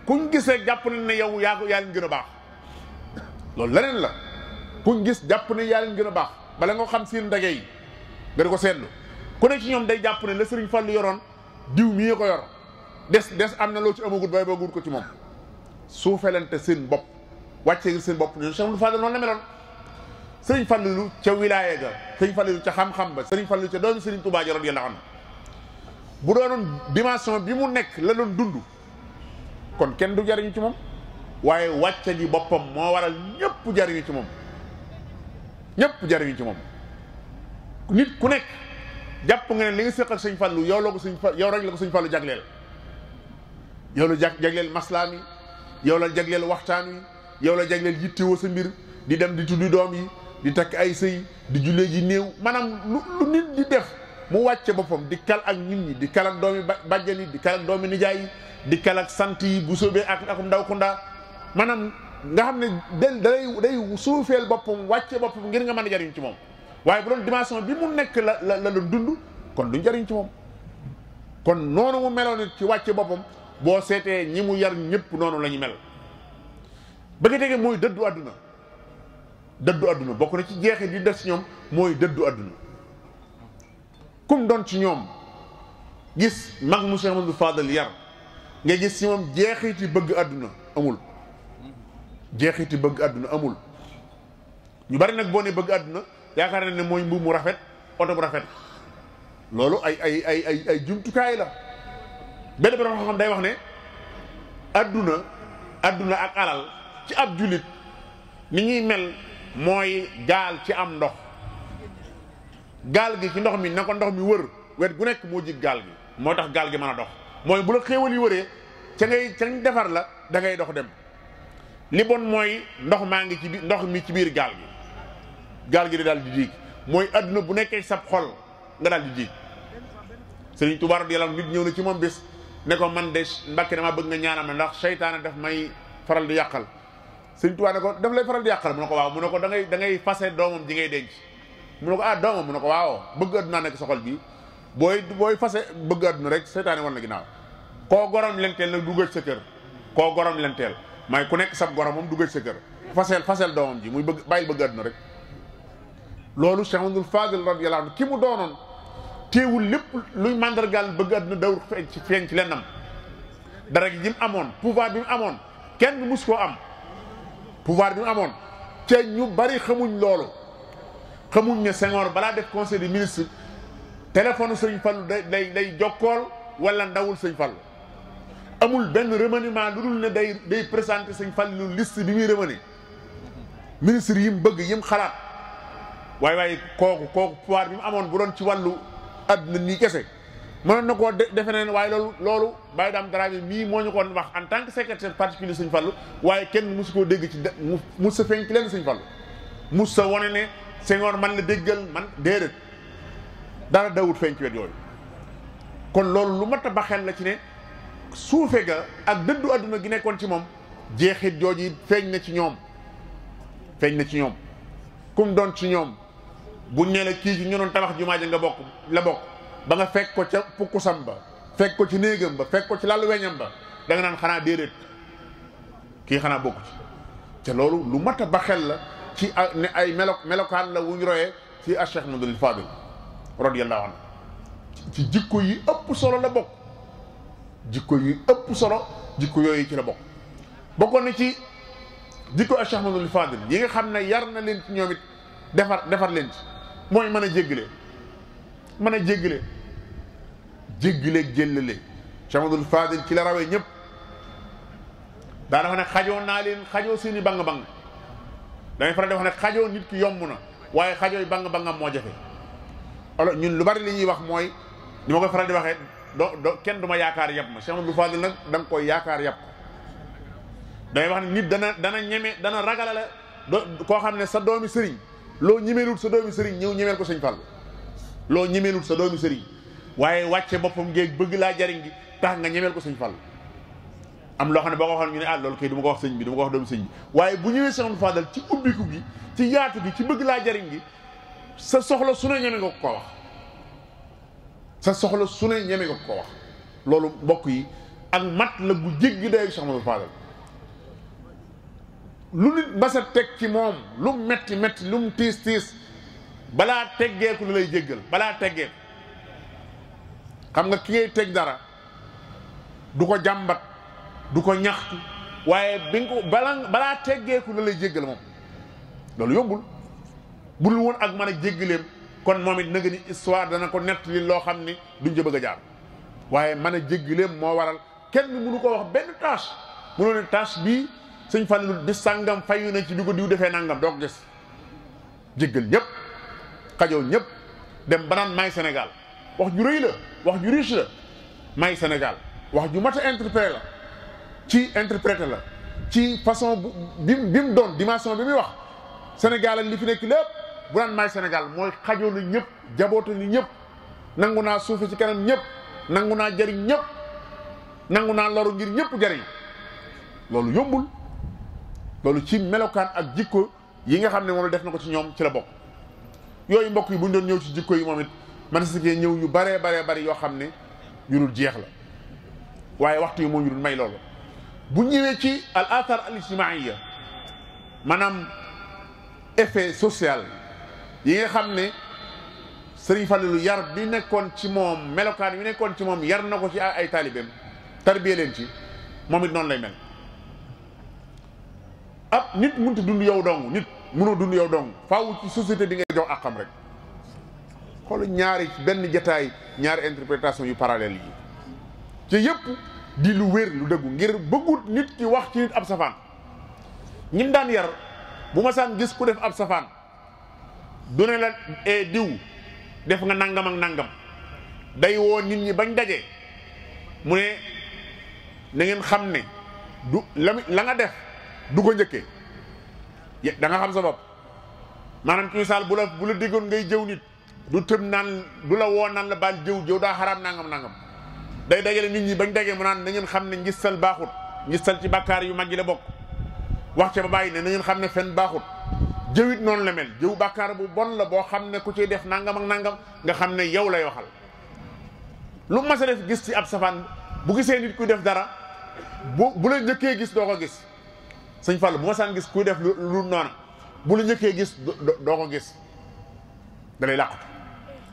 kuñ gis rek jàpp nañ ne yow yaa leen gën a baax loolu leneen la kuñ gis jàpp ne yaa leen gën a baax bala nga xam seen ndage yi nga di ko seetlu ku ne ci ñoom day jàpp ne la Sëriñ Fallu yoroon diw mii ko yor des am na loo ci amagut bay boogut ko ci moom suufelante seen bopp wàccee seen bopp ñoom Cheikh Fadal noonu la meloon Sëriñ Fallu ca wilaaya ga Sëriñ Fallu ca xam-xam ba Sëriñ Fallu ca doomi Sëriñ Tuubaa radiyallaahu anhu bu doonoon dimension bi mu nekk la doon dund kon kenn du jariñu ci moom waaye wàcce ji boppam moo waral ñëpp jariñu ci moom ñëpp jariñu ci moom nit ku nekk jàpp nga ne li nga séq ak Sëriñ Fallu yow rek la ko Sëriñ Fallu jagleel yow la jagleel maslaam yi yow la jagleel waxtaan wi yow la jagleel yittewoo sa mbir di dem di tuddi doom yi di takk ay sëy di jullee ji néew maanaam lu nit di def mu wàcce boppam di kal ak nit ñi di kal ak doomi bàjjan yi di kal ak doomi nijaay yi di kal ak sant yi bu soobee ak ndaw kunda maanaam nga xam ne day suufeel boppam wàcce boppam ngir nga mën a jariñ ci moom waaye bu doon dimension bi mu nekk la doon dund kon duñ jariñ ci moom kon noonu mu meloon nit ci wàcce boppam boo seetee ñi mu yar ñëpp noonu la ñu mel ba nga tege mooy dëddu àdduna bokk na ci jeexit di def ci ñoom mooy dëddu àdduna kum doon ci ñoom gis mag mu Cheikh Amadou Fadal yar nga gis ci moom jeexiti bëgg àdduna amul jeexiti bëgg àdduna amul ñu bari nag boo ne bëgg àdduna yaakaar na ne mooy mbubb mu rafet oto bu rafet loolu ay jumtukaay la benn borom xam day wax ne àdduna ak alal ci ab jullit ni ñuy mel mooy gaal ci am ndox gaal gi ci ndox mi na ko ndox mi wër wet gu nekk moo jig gaal gi moo tax gaal gi mën a dox mooy bu la xéewal yi wëree ca ngay defar la da ngay dox dem li bon mooy ndox maa ngi ci biir ndox mi ci biir gaal gi di daal di diig mooy àdduna bu nekkee sab xol nga daal di diig Sëriñ Tuubaa radiyallaahu anhu nit ñëw na ci moom bés ne ko man de Mbàkke dama bëgg nga ñaanal ma ndax seytaane daf may faral di yàqal Sëriñ Tuubaa ne ko daf lay faral di yàqal mu ne ko waaw mu ne ko da ngay fase doomam ji ngay denc mu ne ko doomam mu ne ko waaw bëgg àdduna nekk soxal bi booy fase bëgg àdduna rek seytaane wan la ginnaaw koo gorom lenteel nag duggal sa kër koo gorom lenteel may ku nekk sab gorom moom duggal sa kër fasel doomam ji muy bàyyil bëgg àdduna rek loolu Cheikh Amadou Fadil radiyallaahu anhu ki mu doonoon teewul lépp luy màndargaal bëgg àdduna dawul feeñ ci lennam dara gi mu amoon pouvoir bi mu amoon kenn mus koo am pouvoir bi mu amoon te ñu bari xamuñ loolu xamuñ ne Senghor balaa def conseil des ministres téléphone Sëñ Fallu day jokkool wala ndawul Sëñ Fallu amul benn remaniement lu dul ne day présenté Sëñ Fallu liste bi muy remanié ministre yi mu bëgg yi mu xalaat waaye kooku pouvoir bi mu amoon bu doon ci wàllu àdduna nii kese mënoon na koo defe ne waaye loolu Baye Dame Dramé mii moo ñu ko wax en tant que secrétaire particulier Sëñ Fallu waaye kenn mosu koo dégg ci mus sa feeñ ci leen Sëñ Fallu mus sa wone ne Senghor man la déggal man déedéet dara dawut feeñ ci wet yooyu kon loolu lu mat a baxel la ci ne suufe ga ak dëddu àdduna gi nekkoon ci moom jeexit jooju feeñ na ci ñoom kum doon ci ñoom buñ ne la kii ci ñu doon tabax jumaa ja nga bokk ba nga fekk ko ca pukkusam ba fekk ko ci néegam ba fekk ko ci lalu weñam ba da nga naan xanaa déedéet kii xanaa bokku ci te loolu lu mat a baxel la ci ne ay melokaan la wuñ royee ci Cheikh Ahmadul Fadil radiyallaahu anhu ci jikko yi ëpp solo la bokk jikko yooyu ci la bokkoon na ci jikko Cheikh Ahmadul Fadil yi nga xam ne yar na leen ci ñoom it defar leen ci mooy mën a jéggale jéggaleeg jëllale Cheikh Amadou Fadil ci la rawee ñëpp daana wax ne xajoo naa leen xajoo seeni bang-bang damay faral di wax ne xajoo nit ki yomb na waaye xajooy bang-bangam moo jafe alors ñun lu bari li ñuy wax mooy ni ma koy faral di waxee do kenn du ma yaakaar yàpp ma Cheikh Amadou Fadil nag da nga koy yaakaar yàpp ko damay wax ne nit dana ñeme dana ragalale koo xam ne sa doomi sëriñ loo ñemeelut sa doomi sëriñ ñëw ñemeel ko sëñ Fall loo ñemeelut sa doomi sëriñ waaye wàcce boppam géeg bëgg laa jariñ gi tax nga ñemeel ko sëñ Fall am loo xam ne boo ko waxoon ñu ne loolu kay du ma ko wax sëñ bi du ma ko wax doomi sëñ bi waaye bu ñëwee Cheikh Amadou Fadal ci ubbiku gi ci yaatu gi ci bëgg laa jariñ gi sa soxla su ne ñeme nga ko wax sa soxla su ne ñeme nga ko wax loolu mbokk yi ak mat la gu jéggi day Cheikh Amadou Fadal lu nit basa teg ci moom lu metti metti lu mu tiis tiis balaa teggeeku la lay jéggal balaa teggeeku xam nga ki ngay teg dara du ko jàmbat du ko ñaxtu waaye bi nga ko balaa teggeeku la lay jéggal moom loolu yombul bul woon ak mën a jéggaleem kon moom it na nga ni histoire dana ko nett li loo xam ni duñ ca bëgg a jaar waaye mën a jéggaleem moo waral kenn mënu ko wax benn tâche mënoo ne tâche bii sëñ Fallu di sàngam fayu na ci bi ko diw defee nangam doo ko gis jéggal ñëpp xajoo ñëpp dem banaan may Sénégal wax ju rëy la wax ju riche la may Sénégal wax ju mat a interpréter la la ci façon bi mu doon dimension bi muy wax Sénégal ak li fi nekk lépp bu naan may Sénégal mooy xajoo na ñëpp jaboote ni ñëpp nangu naa suufe ci kanam ñëpp nangu naa jariñ ñëpp nangu naa loru ngir ñëpp jariñ loolu yombul loolu ci melokaan ak jikko yi nga xam ne moom la def na ko ci ñoom ci la bokk yooyu mbokk yi bu ñu doon ñëw ci jikko yi moom it man si kee ñëw yu baree bari yoo xam ne yu dul jeex la waaye waxtu yi moo ñu dul may loolu bu ñëwee ci al athar al ijtimaiya maanaam effet social yi nga xam ne Sëriñ Fallu yar bi nekkoon ci moom melokaan bi nekkoon ci moom yar na ko ci ay taalibeem tarbiye leen ci moom it noonu lay mel nit mënut a dund yow dong nit mënoo dund yow dong faaw ci société bi nga jox àqam rek xool ñaari benn jataay ñaari interprétation yu parallèle yi ci yëpp di lu wér lu dëggu ngir bëggut nit ki wax ci nit ab safaan ñim daan yar bu ma saan gis ku def ab safaan du ne la diw def nga nangam ak nangam day woo nit ñi bañ daje mu ne na ngeen xam ne du la nga def du ko njëkkee da nga xam sa bopp maanaam ci misaal bu la déggoon ngay jëw nit du tëb naan du la woo naan la baal jëw daa xaraam nangam day dajale nit ñi bañ dagee mu naan na ngeen xam ne ngistal baaxut ngistal ci bàkkaar yu mag yi la bokk wax ca ba bàyyi ne na ngeen xam ne fen baaxut jëwit noonu la mel jëw bàkkaar bu bon la boo xam ne ku ciy def nangam ak nangam nga xam ne yow lay waxal lu mas a def gis ci ab safaan bu gisee nit kuy def dara bu la njëkkee gis doo ko gis sëñ Fall bu ma saan gis kuy def lu noona bu la njëkkee gis doo ko gis da lay làqatu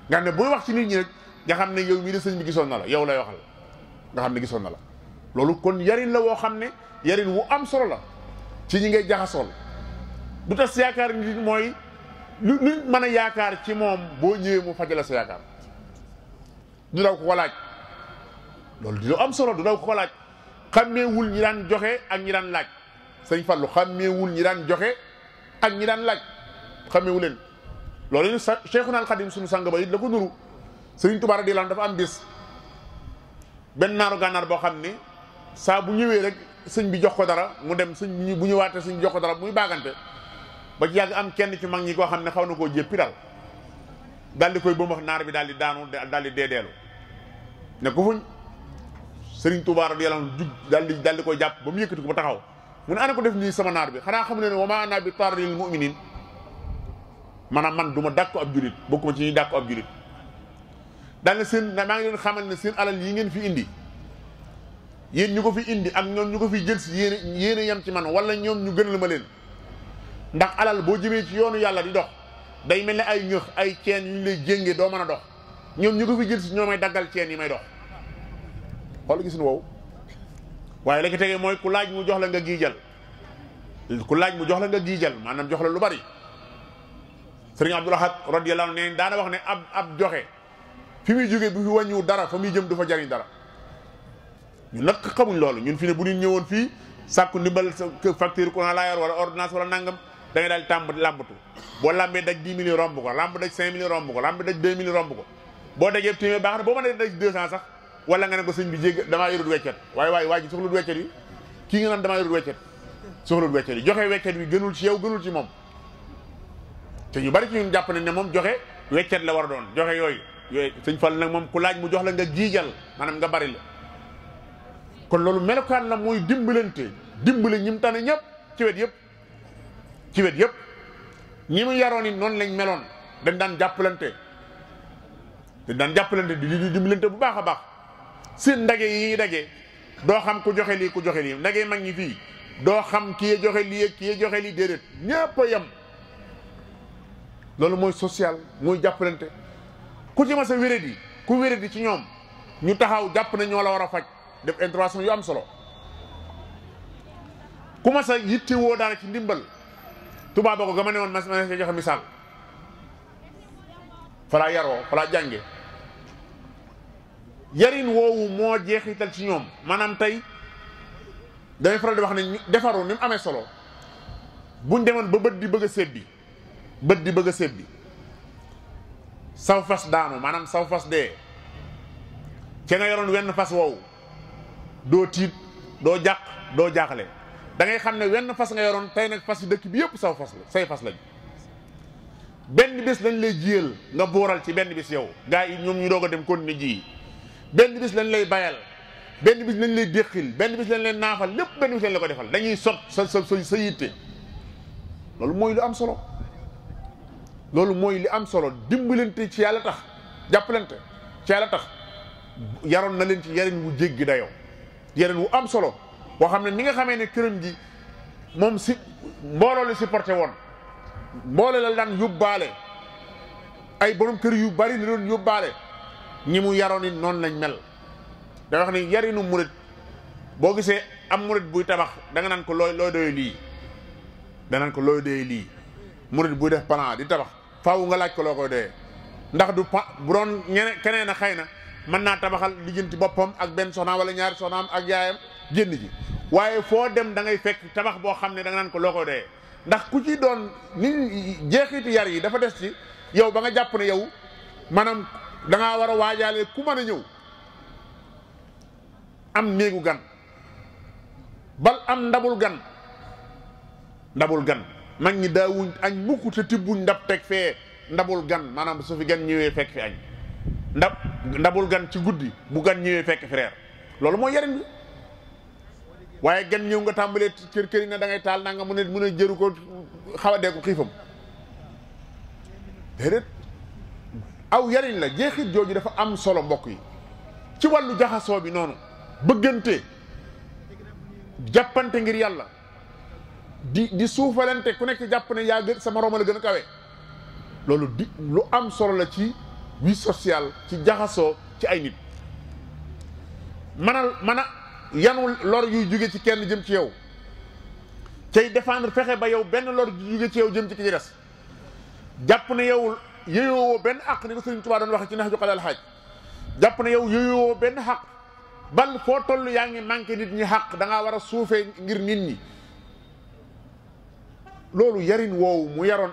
nga xam ne buy wax ci nit ñi rek nga xam ne yow mii de sëñ bi gisoon na la yow lay waxal nga xam ne gisoon na la loolu kon yarin la woo xam ne yarin wu am solo la ci ñi ngay jaxasool du tas yaakaar nit mooy lu mën a yaakaar ci moom boo ñëwee mu fajala sa yaakaar du daw ko laaj loolu di lu am solo du daw ko laaj xàmmeewul ñi daan joxe ak ñi daan laaj sëñ Fallu xàmmeewul ñi daan joxe ak ñi daan laaj xàmmeewu leen loolu ñu Cheikhuna al Xadim suñu sang ba it la ko nuru Sëriñ Tuubaa radiyallaahu dafa am bis benn naaru gànnaar boo xam ne saa bu ñëwee rek sëñ bi jox ko dara mu dem sëñ bi bu ñëwaatee sëñ bi jox ko dara muy baagante ba ci yàgg am kenn ci mag ñi koo xam ne xaw na koo jéppi daal di koy ba wax naar bi daal di daanu daal di deedeelu ne ko fuñ Sëriñ Tuubaa radiyallaahu jug daal di koy jàpp ba mu yëkkati ko ba taxaw mu ne ana ko def nii sama naar bi xanaa xam ne wa maa ana bi taarril mu'minin maanaam man du ma dàkk ab julit bokkuma ci ñuy dàkk ab julit daal ne seen maa ngi leen xamal ne seen alal yi ngeen fi indi yéen ñu ko fi indi ak ñoom ñu ko fi jël si yéen yem ci man wala ñoom ñu gën la ma leen ndax alal boo jëmee ci yoonu yàlla di dox day mel ne ay ñëx ay ceen yu ñu lay jéngee doo mën a dox ñoom ñu ko fi jël si ñoo may daggal ceen yi may dox xool gis nga wow waaye la ko tegee mooy ku laaj mu jox la nga giijal ku laaj mu jox la nga giijal maanaam jox la lu bari sëriñ Abdul Ahad radiyallahu anhu ne daana wax ne ab joxe fi muy jógee bu fi wàññiwu dara fa muy jëm du fa jariñ dara ñun nag xamuñ loolu ñun fi ne bu ñu ñëwoon fii sàkku ndimbal sa facture courant laa yor wala ordonnance wala nangam da ngay daal tàmb làmbatu boo làmbee daj 10 millions romb ko làmb daj 5 millions romb ko làmb daj 2 millions romb ko boo dajee téeméer baax na boo mënee daj 200 sax wala nga ne ko sëñ bi jégg damaa yorul weccet waaye waa ji soxlul weccet yi kii nga naan damaa yorul weccet soxlul weccet yi joxe weccet bi gënul ci yow gënul ci moom te ñu bari ci ñun jàpp ne moom joxe weccet la war a doon joxe yooyu sëñ Fall nag moom ku laaj mu jox la nga giijal maanaam nga bari la kon loolu melokaan la mooy dimbalante dimbale ñi mu tane ñëpp ci wet yëpp ñi mu yaroon it noonu lañ meloon dañ daan jàppalante di dimbalante bu baax a baax seen ndage yi ñuy daje doo xam ku joxe lii ndage mag ñi fii doo xam kii joxe lii ak kii joxe lii déedéet ñëpp a yem loolu mooy social mooy jàppalante ku ci ma sa wéradi ku wéradi ci ñoom ñu taxaw jàpp ne ñoo la war a faj def intervention yu am solo ku ma sa yitte woo daara ci ndimbal tubaab ko gama ne woon ma ne joxe misaal falaa yaroo falaa jànge yarin woowu moo jeexital ci ñoom maanaam tey damay faral di wax ne defaru ni mu amee solo buñ demoon ba bët di bëgg a sebbi saw fas daanu maanaam saw fas dee ca nga yoroon wenn fas woowu doo tiit doo jàq doo jaaxle da ngay xam ne wenn fas nga yoroon tey nag fas yi dëkk bi yëpp saw fas la say fas lañ benn bis lañ lay jiyal nga booral ci benn bis yow gaa yi ñoom ñu doog a dem continuer ji benn bis lañ lay bayal benn bis lañ lay déqil benn bis lañ lay naafal lépp benn bis lañ la ko defal dañuy sot sa yitte loolu mooy lu am solo dimbalante ci yàlla tax jàppalante ci yàlla tax yaroon na leen ci yarin wu jéggi dayoo yarin wu am solo boo xam ne ni nga xamee ne këram ji moom si mbooloo la supporté woon mbooloo la daan yóbbaale ay borom kër yu bari la doon yóbbaale ñi mu yaroon it noonu lañ mel da wax ne yarinu murit boo gisee am murit buy tabax da nga naan ko looy doy lii danaan ko looy doy lii murit buy def plan di tabax faaw nga laaj ko loo koy doyee ndax du bu doon keneen a xëy na mën naa tabaxal lijjanti boppam ak benn soxnaam wala ñaari soxnaam ak yaayam génn ji waaye foo dem da ngay fekk tabax boo xam ne da nga naan ko loo koy doyee ndax ku ci doon ni jeexiti yar yi dafa des ci yow ba nga jàpp ne yow maanaam da ngaa war a waajaale ku mën a ñëw am néegu gan bal am ndabul gan mag ñi daawuñ añ mukk te tibbuñ ndab teg fee ndabul gan maanaam su fi gan ñëwee fekk fi añ ndabul gan ci guddi bu gan ñëwee fekk fi reer loolu mooy yarin bi waaye gan ñëw nga tàmbalee kër yi ne da ngay taal naa nga mun a jëru ko xaw a dee ko xiifam déedéet aw yarin la jeexit jooju dafa am solo mbokk yi ci wàllu jaxasoo bi noonu bëggante jàppante ngir yàlla di suufalante ku nekk jàpp ne yaa gën sa moroom la gën a kawe loolu lu am solo la ci vie sociale ci jaxasoo ci ay nit mën a yanu lor yuy jóge ci kenn jëm ci yow cay défendre fexe ba yow benn lor yu jóge ci yow jëm ci ki ci des jàpp ne yow yeyoo benn àq ni ko Sëriñ Tuubaa doon waxe ci nax ju xalal xaaj jàpp ne yow yeyoo benn xaq bal foo toll yaa ngi manqué nit ñi xaq da ngaa war a suufee ngir nit ñi loolu yarin woowu mu yaroon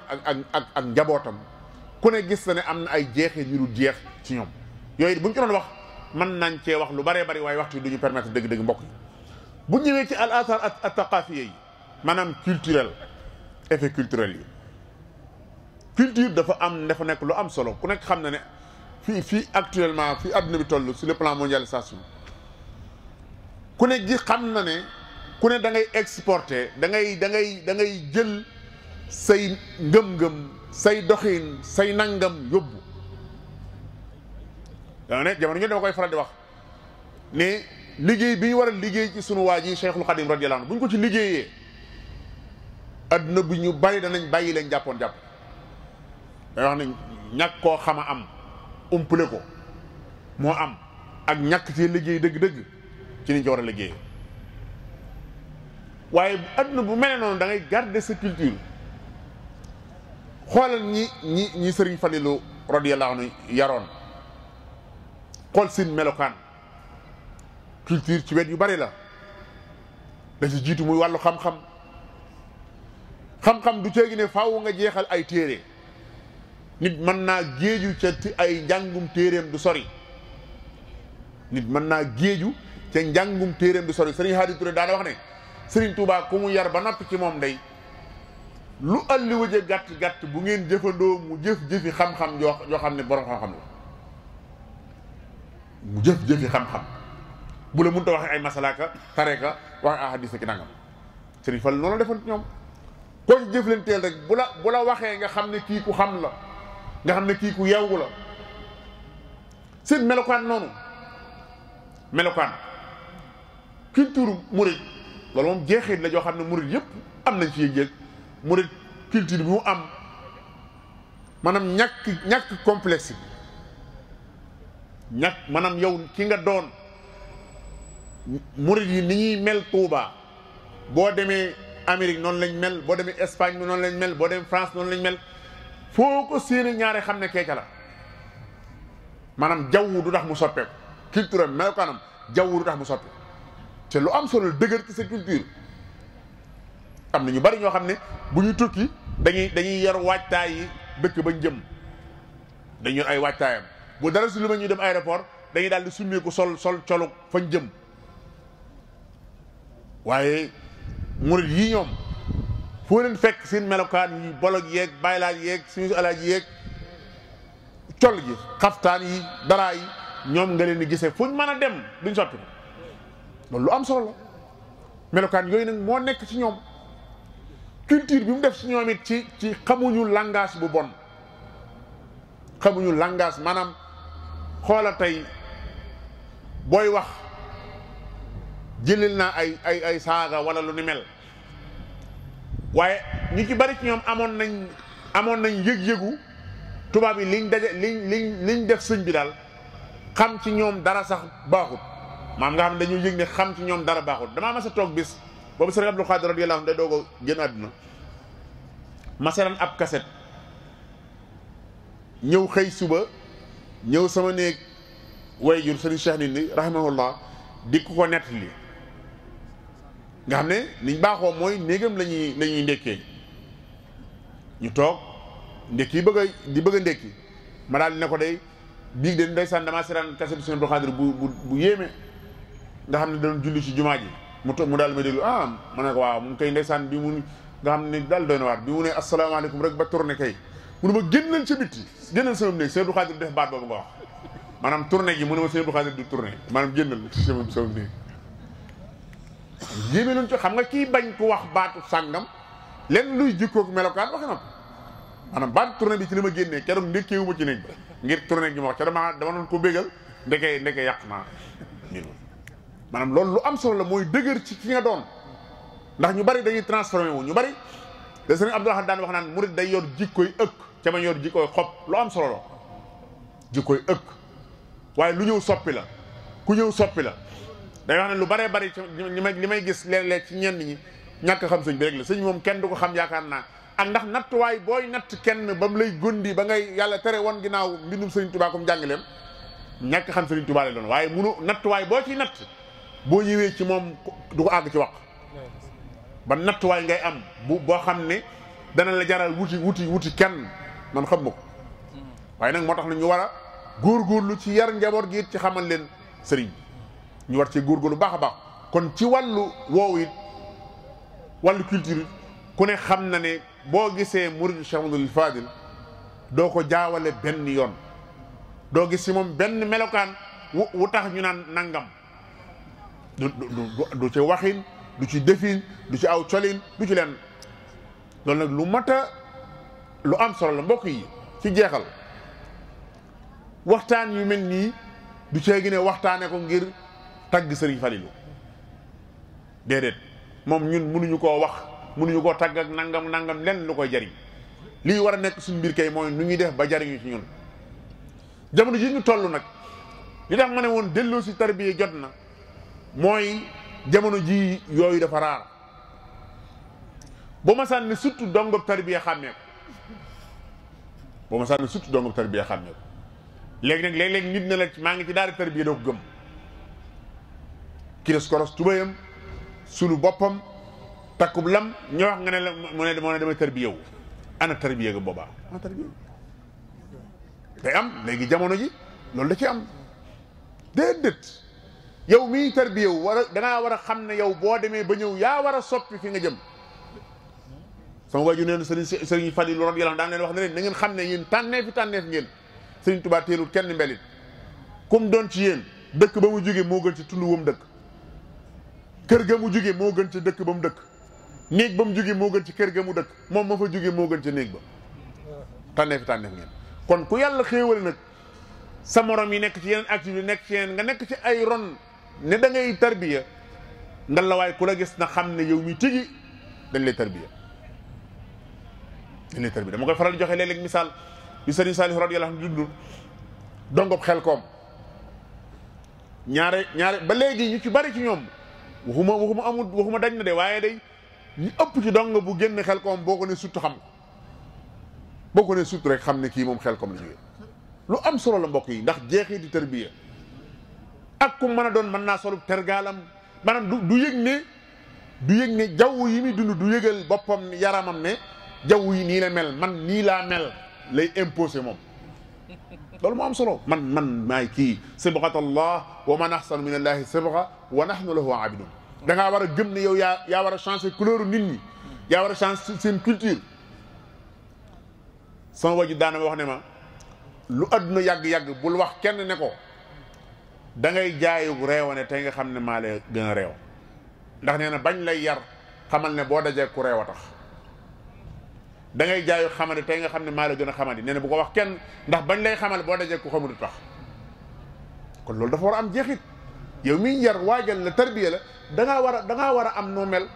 ak njabootam ku ne gis na ne am na ay jeexee ñu dul jeex ci ñoom yooyu bu ñu ko doon wax mën nañ cee wax lu bëree bëri waaye waxtu yi du ñu permettre dëgg-dëgg mbokk yi bu ñëwee ci al athar at thaqafiya yi maanaam culturel effet culturel yi culture dafa nekk lu am solo ku nekk xam na ne fii actuellement fii adduna bi toll sur le plan mondialisation ku ne gi xam na ne ku ne da ngay exporter da ngay jël say ngëm-ngëm say doxin say nangam yóbbu danga ne jamono ñu dama koy faral di wax ne liggéey bi ñu war a liggéey ci sunu waa ji Cheikhul Khadim radiyallahu anhu bu ñu ko ci liggéeyee adduna bu ñu bari danañ bàyyi leen jàpp day wax ne ñàkk koo xam a am umpale ko moo am ak ñàkk ci liggéey dëgg-dëgg ci niñ ci war a liggéeyee waaye adduna bu mel noonu da ngay garder sa culture xoolal ñi Sëriñ Falilu radiyallahu anhu yaroon xool seen melokaan. culture ci wet yu bari la da ci jiitu muy wàllu xam-xam xam-xam du ceegi ne faaw nga jeexal ay téere nit mën naa géeju ca ay njàngum téereem du sori nit mën naa géeju ca njàngum téereem du sori Serigne Hadi Touré daana wax ne Serigne Touba ku mu yar ba noppi ci moom day lu alli waje gàtt-gàtt bu ngeen jëfandoo mu jëf-jëfi xam-xam yoo xam ne borom xam-xam la mu jëf-jëfi xam-xam bu la mënta waxee ay masalaaka tareeka wax a hadis ki nangam Serigne Fall noonu la defoon ci ñoom koo ci jëf leen teel rek bu la waxee nga xam ne kii ku xam la nga xam ne kii ku yewwu la seen melokaan noonu melokaan culture murid loolu moom jeexit la joo xam ne murid yëpp am nañ ci yëg-yëg murid culture bi mu am maanaam ñàkk complexe bi ñàkk maanaam yow ki nga doon murid yi ni ñuy mel Touba boo demee Amérique noonu lañ mel boo demee Espagne noonu lañ mel boo demee France noonu lañ mel foo ko séeni ñaare xam ne keeca la maanaam jaww du tax mu soppeeku culture melokaanam jaww du tax mu soppeeku te lu am solo dëgër ci sa culture am na ñu bari ñoo xam ne bu ñu tukki dañuy yor waajtaay yi dëkk bañ jëm dañu yor ay waajtaayam bu dara si lu ma ñuy dem aéroport dañuy daal di summeeku sol colu fañ jëm waaye murid yi ñoom foo leen fekk seen melokaan yi bolog yeeg baylaaj yeeg suñu alaaj yeeg col gi xaftaan yi daraa yi ñoom nga leen di gisee fuñ mën a dem duñ soppi ko loolu lu am solo la melokaan yooyu nag moo nekk ci ñoom culture bi mu def ci ñoom it ci xamuñu langage bu bon xamuñu langage maanaam xoola tey booy wax jëlil naa ay saaga wala lu ni mel waaye ñu ci bari ci ñoom amoon nañ yëg-yëgu tubaab yi liñ def sëñ bi daal xam ci ñoom dara sax baaxut maam nga xam ne dañuy yëg ne xam ci ñoom dara baaxut damaa mas a toog bis boobu Sëriñ Abdul Xaadir radiyallaahu anhu day doog a génn àdduna masalan ab kaset ñëw xëy suba ñëw sama néeg wayjur Sëriñ Cheikh Ndindi rahimahullah di ko nettali nga xam ne niñ baaxoo mooy néegam lañuy ndekkee ñu toog ndekki bëgg a ndekki ma daal di ne ko day biig de ndeysaan damaa seetaan kaset Sëriñ Abdul Xaadir bu yéeme nga xam ne da doon julli ci jumaa ji mu daal di ma déglu ma ne ko waaw mu kay ndeysaan bi mu nga xam ne daal doy na waar bi mu ne asalaamaaleykum rek ba tourné kay mu ne ma génnal ca bitti génnal sama néeg Sëriñ Abdul Xaadir def baat boobu nga wax maanaam tourné gi mu ne ma Sëriñ Abdul Xaadir du tourné maanaam génnal sama néeg yéeme nañ ci xam nga kii bañ ku wax baatu sàngam lenn luy jikkoog melokaan waxe na ko maanaam baatu tourné bi ci li ma génnee keroog ndékkeewu ma ci néeg ba ngir tourné gi ma wax ca dama doon ko bégal ndeke yàq naa maanaam loolu lu am solo la mooy dëgër ci ki nga doon ndax ñu bari dañuy transformé wu ñu bari da Sëriñ Abdul Ahad daan wax naan murid day yor jikkoy ëkk ca ma yor jikkoy xob lu am solo la jikkoy ëkk waaye lu ñëw soppi la ku ñëw soppi la day wax ne lu baree bari li may gis léeg-léeg ci ñenn ñi ñàkk xam sëñ bi rek la sëñ moom kenn du ko xam yaakaar naa ak ndax nattuwaay booy natt kenn ba mu lay gondi ba ngay yàlla tere woon ginnaaw mbindum Sëriñ Tuubaa comme jàngaleem ñàkk xam Sëriñ Tuubaa lay doon waaye munu nattuwaay boo ci natt boo ñëwee ci moom du ko àgg ci wax ba nattuwaay ngay am boo xam ne dana la jaral wuti kenn man xam ma ko waaye nag moo tax na ñu war a góorgóorlu ci yar njaboot gi it ci xamal leen sëriñ ñu war ci góorgóorlu baax a baax kon ci wàllu woowu it wàllu culture ku ne xam na ne boo gisee murid Cheikh Mouhamadoul Fadil doo ko jaawale benn yoon doo gis ci moom benn melokaan wu tax ñu naan nangam du ci waxin du ci defin du ci aw colin du ci leen loolu nag lu mata lu am solo la mbokk yi ci jeexal waxtaan yu mel nii du cee gi ne waxtaane ko ngir tagg Sëriñ Falilu déedéet moom ñun mënuñu koo wax mënuñu koo tagg ak nangam lenn lu koy jariñ lii war a nekk suñu mbir kay mooy nu ñuy def ba jariñu ci ñun jamono ji ñu toll nag li tax ma ne woon delloo si tarbiya jot na mooy jamono ji yooyu dafa raar boo ma sànni surtout dongob tarbiya xàmmee ko léegi nag léeg-léeg nit na la maa ngi ci daara tarbiya doo ko gëm kilos koros tubayam sulu boppam takkub lam ñoo wax nga ne la moo ne damay tarbiya wu ana tarbiya ga boobaa ana tarbiya day am léegi jamono ji loolu da ci am déedéet yow mii tarbiya wu dangaa war a xam ne yow boo demee ba ñëw yaa war a soppi fi nga jëm sama waaju neen sëriñ Falilu radiyallahu daan leen wax ne leen na ngeen xam ne yéen tànneef ngeen sëriñ Tuubaa teelul kenn mbelit comme doon ci yéen dëkk ba mu jógee moo gën ci tund wam dëkk kër ga mu jógee moo gën ci dëkk ba mu dëkk néeg ba mu jógee moo gën ci kër ga mu dëkk moom ma fa jógee moo gën ci néeg ba tànneef ngeen kon ku yàlla xéewal nag sa morom yi nekk ci yeneen activité nekk ci yeneen nga nekk ci ay ron ne da ngay tarbiya nga la waay ku la gis na xam ne yow mi tigi dañ lay tarbiya dama koy faral di joxe léeg-léeg misaal bi sëriñ Saliou radiyallahu anhu dund dongob xel koom ñaare ba léegi ñu ci bari ci ñoom waxuma dañ na de waaye day ñu ëpp ci dong bu génn xel koom boo ko ne surtout xam boo ko ne surtout rek xam ne kii moom xel koom la jógee lu am solo la mbokk yi ndax jeexee di tarbiya ak ku mën a doon mën naa solu tergaalam maanaam du yëg ne jaww yi muy dund du yëgal boppam yaramam ne jaww yi nii la mel man nii laa mel lay imposé moom loolu moo am solo man maay kii sibghatallah wa man ahsanu min allahi sibgha wa nahnu lahu abidun da ngaa war a gëm ne yow yaa war a changer couleur nit ñi yaa war a changer seen culture sama waju daana ma wax ne ma lu adduna yàgg-yàgg bul wax kenn ne ko da ngay jaayu reewane tey nga xam ne maa lay gën a réew ndax nee na bañ lay yar xamal ne boo dajee ku réew a tax da ngay jaayu xamadi tey nga xam ne maa la gën a xamadi nee na bu ko wax kenn ndax bañ lay xamal boo dajee ku xamadu tax kon loolu dafa war a am jeexit yow miy yar waajal la tarbiya la dangaa war a am noo mel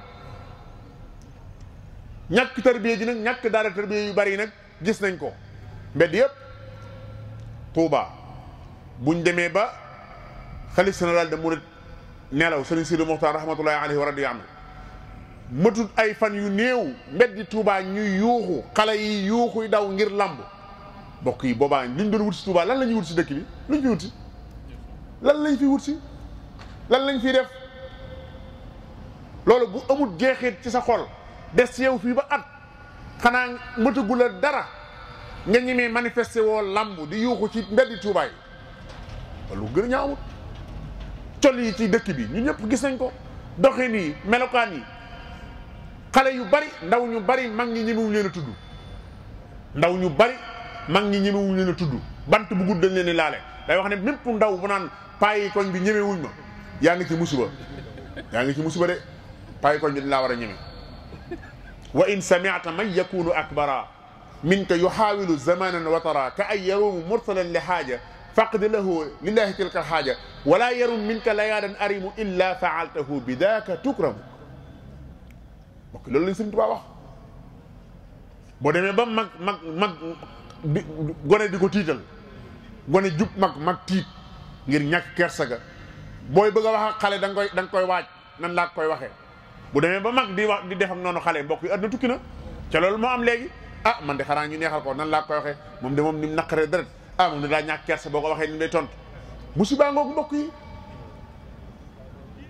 ñàkk tarbiya ji nag ñàkk daara tarbiya yu bari yi nag gis nañ ko mbedd yëpp Touba buñ demee ba xalif général de Mouride nelaw Sëriñ Sidi Moxtaar rahmatullahi alayhi wa radiya anhu matut ay fan yu néew mbeddi Touba ñuy yuuxu xale yi yuuxuy daw ngir làmb mbokk yi boobaa liñ doon wut si Touba lan la ñuy wut si dëkk bi luñ fi wut si lan lañ fi wut si lan lañ fi def loolu bu amul jeexit ci sa xol des ci yow fii ba at xanaa matagula dara nga ñemee manifesté woo làmb di yuuxu ci mbeddi Touba yi lu gën a ñaawut col yi ci dëkk bi ñun ñëpp gis nañ ko doxin yi melokaan yi xale yu bari ndaw ñu bari mag ñi ñemewuñ leen a tudd ndaw ñu bari mag ñi ñemewuñ leen a tudd bant bu gudd dañ leen di laale day wax ne mépp ndaw bu naan paayi koñ bi ñemewuñ ma yaa ngi ci musiba de paayi koñ bi dañ laa war a ñeme wa in sami'ta man yakunu akbara minka yuxaawilu zamanan watara ka ay yarumu mursalan li xaaja faqd lahu lillahi tilka alxaaja wala yarum minka layaadan arimu illa faaltahu bi daaka tukramu bokk loolu lañ Sëriñ Tuubaa wax boo demee ba mag gone di ko tiital gone jub mag tiit ngir ñàkk kersa ga booy bëgg a wax ak xale da nga koy waaj nan laa koy waxee bu demee ba mag di def ak noonu xale mbokk yi àdduna tukki na ca loolu moo am léegi ah man de xanaa ñu neexal ko nan laa koy waxee moom de moom ni mu naqaree deret ah moom ne daa ñàkk kersa boo ko waxee ni lay tontu musiba ngoog mbokk yi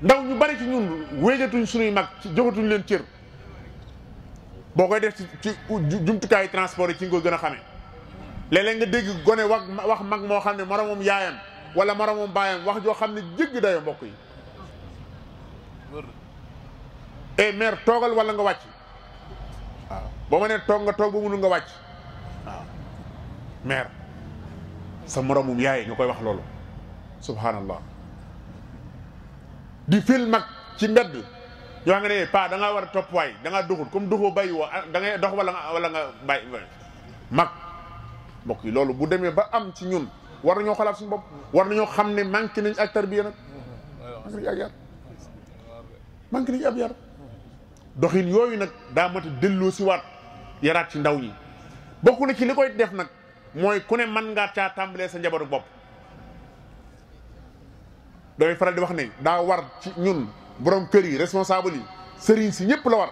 ndaw ñu bari ci ñun wéejatuñ suñuy mag ci joxatuñ leen cër boo koy def ci jumtukaayu transport yi ci nga ko gën a xamee léeg-léeg nga dégg gone wax mag moo xam ne moromam yaayam wala moromam baayam wax joo xam ne jéggi dayo mbokk yi e mère toogal wala nga wàcc waaw boo ma nee toog nga toog ba mënu nga wàcc waaw mère sa moromum yaay nga koy wax loolu subhanallah di fil mag ci mbedd yoo xam ne pa da ngaa war a topp waay da ngaa doxul comme doxoo bàyyi woo da ngay dox wala nga bàyyi mag mbokk yi loolu bu demee ba am ci ñun war nañoo xalaat suñu bopp war nañoo xam ne manqué nañ ak tarbiya nag manqué nañ ab yar doxin yooyu nag daa mat a delloo si waat yaraat ci ndaw ñi bokk na ci li koy def nag mooy ku ne mën ngaa caa tàmbalee sa njabootu bopp damay faral di wax ne daa war ci ñun borom kër yi responsable yi sëriñ si ñëpp la war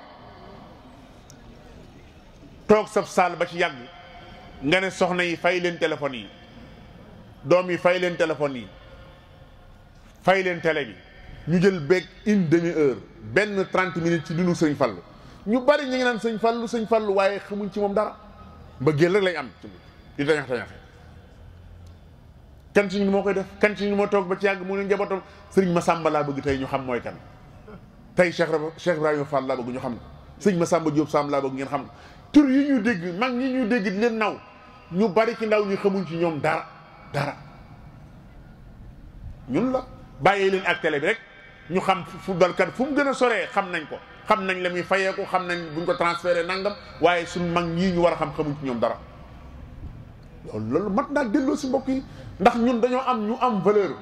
toog sab saal ba ci yàgg nga ne soxna yi fay leen téléphone yi doom yi fay leen téléphone yi fay leen télé bi ñu jël beeg une demi-heure benn 30 minutes ci dundu sëñ Fallu ñu bari ñu ngi naan sëñ Fallu waaye xamuñ ci moom dara mbëggeel rek lañ am ci di tañax tañaxe kan ci ñu moo koy def kan ci ñu moo toog ba ci yàgg mu ne njabootam sëriñ Massamba laa bëgg tey ñu xam mooy kan tey Cheikh Ibrahima Fall laa bëgg ñu xam ko sëriñ Massamba Diop Sam laa bëgg ngeen xam tur yi ñu dégg mag ñi ñu dégg di leen naw ñu bari ci ndaw ñu xamuñ ci ñoom dara ñun la bàyyee leen ak télé bi rek ñu xam football kat fu mu gën a soree xam nañ ko xam nañ la muy fayeeku xam nañ buñ ko transféré nangam waaye suñ mag ñii ñu war a xam xamuñ ci ñoom dara loolu mat naa delloo si mbokk yi ndax ñun dañoo am ñu am valeur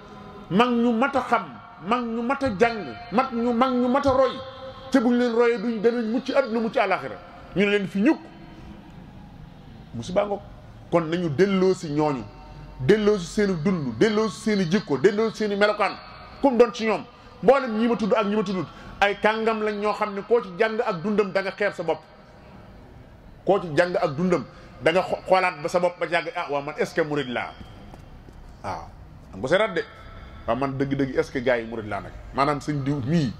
mag ñu mat a xam mag ñu mat a jàng mag ñu mat a roy te buñ leen royee duñ danañ mucc àdduna mucc àllaaxira ñu ne leen fi ñukk musiba ngoog kon nañu delloo si ñooñu delloo si seen i dund delloo si seen i jikko delloo si seen i melokaan comme doon ci ñoom mboolem ñi ma tudd ak ñi ma tuddut ay kàngam lañ ñoo xam ne koo ci jàng ak dundam da nga xeeb sa bopp koo ci jàng ak dundam da nga xoolaat ba sa bopp ba jàng ah waaw man est-ce que murid laa waaw am ko seeraat de waaw man dëgg-dëgg est-ce que gars yi murid laa nag maanaam sëñ diw mii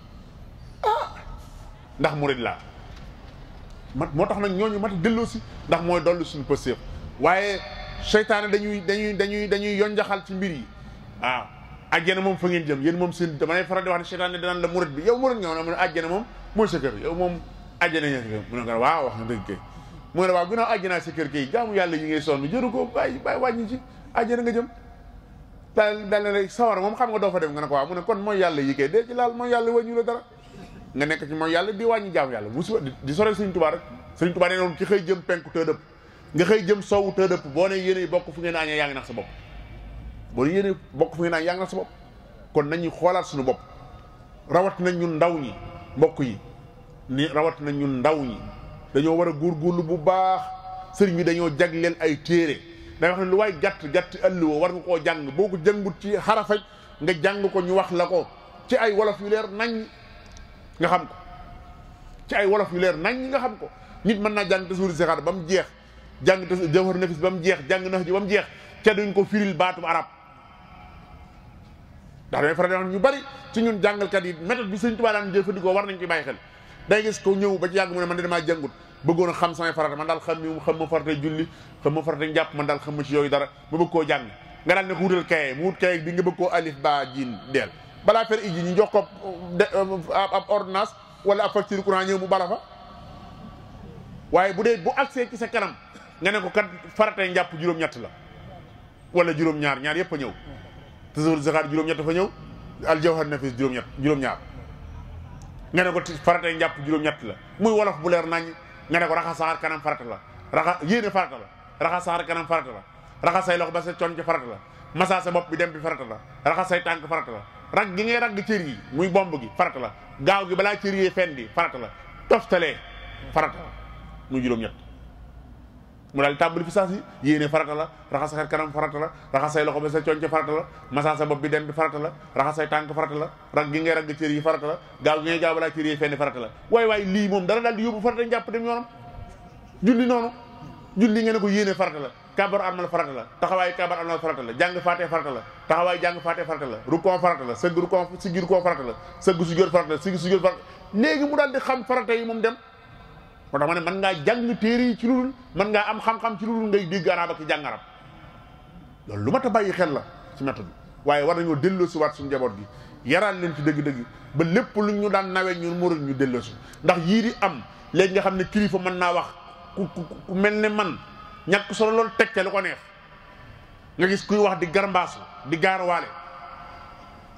ndax murid laa moo tax nag ñooñu mat a delloo si ndax mooy dolli suñu pëstéef waaye seytaane dañuy yonjaxal ci mbir yi waaw àjjana moom fa ngeen jëm yéen moom seen damay faral di wax ne seytaane danaan la murid bi yow murid nga ne àjjana moom mooy sa kër yow moom àjjana ña mu ne ko waaw wax nga dëgg kay mu ne waaw ginnaaw àjjanaa sa kër kay jaamu yàlla yi ngay sonn jëru ko bàyyi wàññi ci àjjana nga jëm daal lay sawar moom xam nga doo fa dem nga ne ko waaw mu ne kon mooy yàlla yi kay dee ci laal mooy yàlla wàññi la dara nga nekk ci mooy yàlla di wàññi jaamu yàlla musu di sorel Sëriñ Tuubaa rek Sëriñ Tuubaa nee noonu ci xëy jëm penku te dëpp nga xëy jëm sowwu te dëpp boo ne yéene bokk fu ngeen añee yaa ngi nax sa bopp boo ne yéene bokk fu ngeen añee yaa ngi nax sa bopp kon nañu xoolaat suñu bopp rawat nañ ñun ndaw ñi mbokk yi ni rawat nañ ñun ndaw ñi dañoo war a góorgóorlu bu baax sëriñ bi dañoo jagleel ay téere day wax ne lu waay gàtt ëllëwoo war nga koo jàng boo ko jàngut ci xarafaj nga jàng ko ñu wax la ko ci ay wolof yu leer nañ nga xam ko ci ay wolof yu leer nañ nga xam ko nit mën naa jàng Tasuuri Sixaar ba mu jeex jàng Jawhar Nafis ba mu jeex jàng Nax ji ba mu jeex ca duñ ko firil baatum arab ndax damay faral di wax ñu bari ci ñun jàngalkat yi méthode bi Sëriñ Tuubaa daan jëfandikoo war nañ ci bàyyi xel day gis ko ñëw ba ci yàgg mu ne man de damaa jàngut bëggoon a xam samay farata man daal xam ma farata julli xam ma farata njàpp man daal xam ma ci yooyu dara ma bëgg koo jàng nga daal ne ko wutal kaye mu wut kaye bi nga bëgg koo alif ba jiin deel balaa fer iji ñu jox ko ab ordonnance wala ab facture courant ñëw mu bala fa waaye bu dee bu accès ci sa kanam nga ne ko kat faratay njàpp juróom-ñett la wala juróom-ñaar ñaar yëpp a ñëw Tasuuri Sixaar juróom-ñett fa ñëw al Jawhar Nafis juróom-ñaar nga ne ko faratay njàpp juróom-ñett la muy wolof bu leer nañ nga ne ko raxas saxaar kanam farata la yéene farata la raxas saxaar kanam farata la raxas say loxo ba sa coon ci farata la massa sa bopp bi dem bi farata la raxas say tànk farata la rag gi ngay ragg cër yi muy bomb gi farata la gaaw gi balaa cër yi fen di farata la toftalee farata la muy juróom-ñett mu daal tàmbali fi saa si yéene farata la raxas sa kanam farata la raxas say loxo ba sa coon ci farata la massa sa bopp bi dem bi farata la raxas say tànk farata la rag gi ngay ragg cër yi farata la gaaw gi ngay gaaw balaa cër yi fen di farata la waaye lii moom dara daal di yóbbu farata njàpp dem yoonam julli noonu julli nga ne ko yéene farata la kabar armal farata la taxawaay kabar armal farata la jàng faatee farata la taxawaay jàng faatee farata la rukkoo farata la sëgg rukkoo siggi rukkoo farata la sëgg sujjóot farata la siggi sujjóot farata léegi mu daal di xam farata yi moom dem moo tax ma ne mën ngaa jàng téere yi ci lulul mën ngaa am xam-xam ci lulul ngay dégg arab ak jàng arab loolu lu mat a bàyyi xel la ci méthode bi waaye war nañoo delloo si waat suñu njaboot gi yaral leen ci dëgg-dëgg ba lépp lu ñu daan nawee ñun murid ñu delloo si ndax yii di am léegi nga xam ne kilifa mën naa wax ku mel ne man ñàkk solo loolu teg ca lu ko neex nga gis kuy wax di garmbaasu di gaarwaale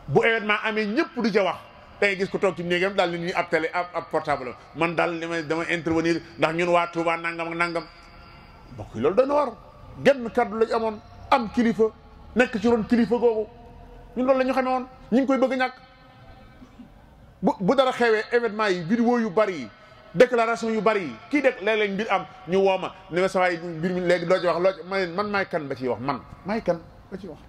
bu événement amee ñëpp di ca wax tey gis ko toog ci néegam daal ni ñuy ab télé ab portable man daal dama intervenir ndax ñun waa Touba nangam ak nangam mbokk yi loolu dana war genn kàddu lañ amoon am kilifa nekk ci ron kilifa googu ñun loolu la ñu xamee woon ñu ngi koy bëgg a ñàkk bu dara xewee événement yi vidéo yu bari yi déclaration yu bari yi kii dek léeg-léeg mbir am ñu woo ma ne ma sawaay mbir mi léegi loo ci wax loo man maay kan ba ciy wax man maay kan ba ciy wax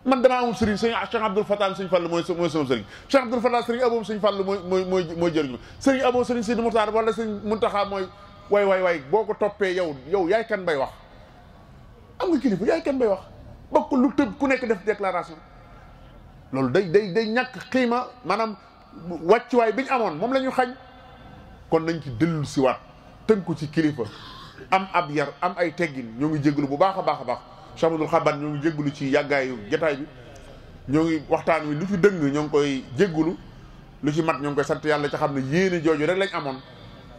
man damaa amul sëriñ sëriñ Cheikh Abdoul Fatah sëriñ Fall mooy sama sëriñ Cheikh Abdoul Fatah sëriñ Abou sëriñ Fall mooy jëriñu sëriñ Abou sëriñ Sidi Moukhtar wala sëriñ Muntaxa mooy waay boo ko toppee yow yaay kan bay wax am nga kilifa yaay kenn bay wax bokk lu tëb ku nekk def déclaration loolu day ñàkk xiima maanaam wàccuwaay bi ñu amoon moom la ñu xañ kon nañ ci dellu siwaat tënku ci kilifa am ab yar am ay teggin ñoo ngi jégalu bu baax a baax a baax Cheikh Abdoul Xaban ñoo ngi jégalu ci yàggaayu jotaay bi ñoo ngi waxtaan wi lu ci dëng ñoo ngi koy jégalu lu ci mat ñoo ngi koy sant yàlla ca xam ne yéene jooju rek lañ amoon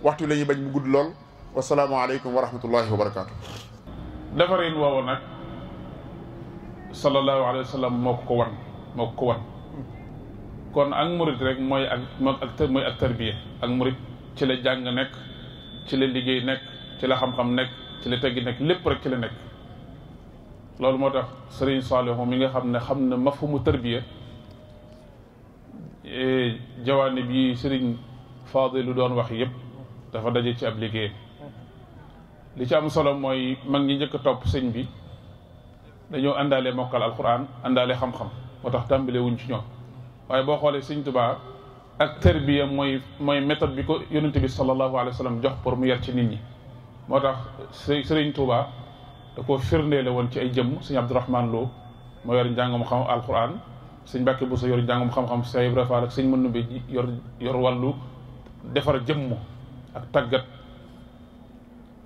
waxtu la ñuy bañ mu gudd lool wasalaamaaleykum wa rahmatullahi wa barakaatu. defarin woowu nag sallallahu alayhi wa sallam moo ko wan kon ak murit rek mooy ak tarbiya ak murit ci la jàng nekk ci la liggéey nekk ci la xam-xam nekk ci la teggi nekk lépp rek ci la nekk loolu moo tax Serigne Saliou mi nga xam ne xam na mafhumu tarbiya jawaanib yi Serigne Fadilu doon wax yëpp dafa daje ci ab liggéey li ci am solo mooy mag ñi njëkk a topp sëñ bi dañoo àndaale mokkal alquran àndaale xam-xam moo tax tàmbale wuñ ci ñoom waaye boo xoolee sëñ Tuubaa ak tarbiya mooy méthode bi ko yonent bi sallallahu alayhi wa sallam jox pour mu yar ci nit ñi moo tax sëriñ Tuubaa da ko firndeele woon ci ay jëmm sëñ Abdourahman Lo moo yor njàngam xam alquran sëñ Mbàkke Buso yor njàngam xam-xam Cheikh Ibra Fall ak sëñ Mandumbe yor wàllu defar jëmm ak tàggat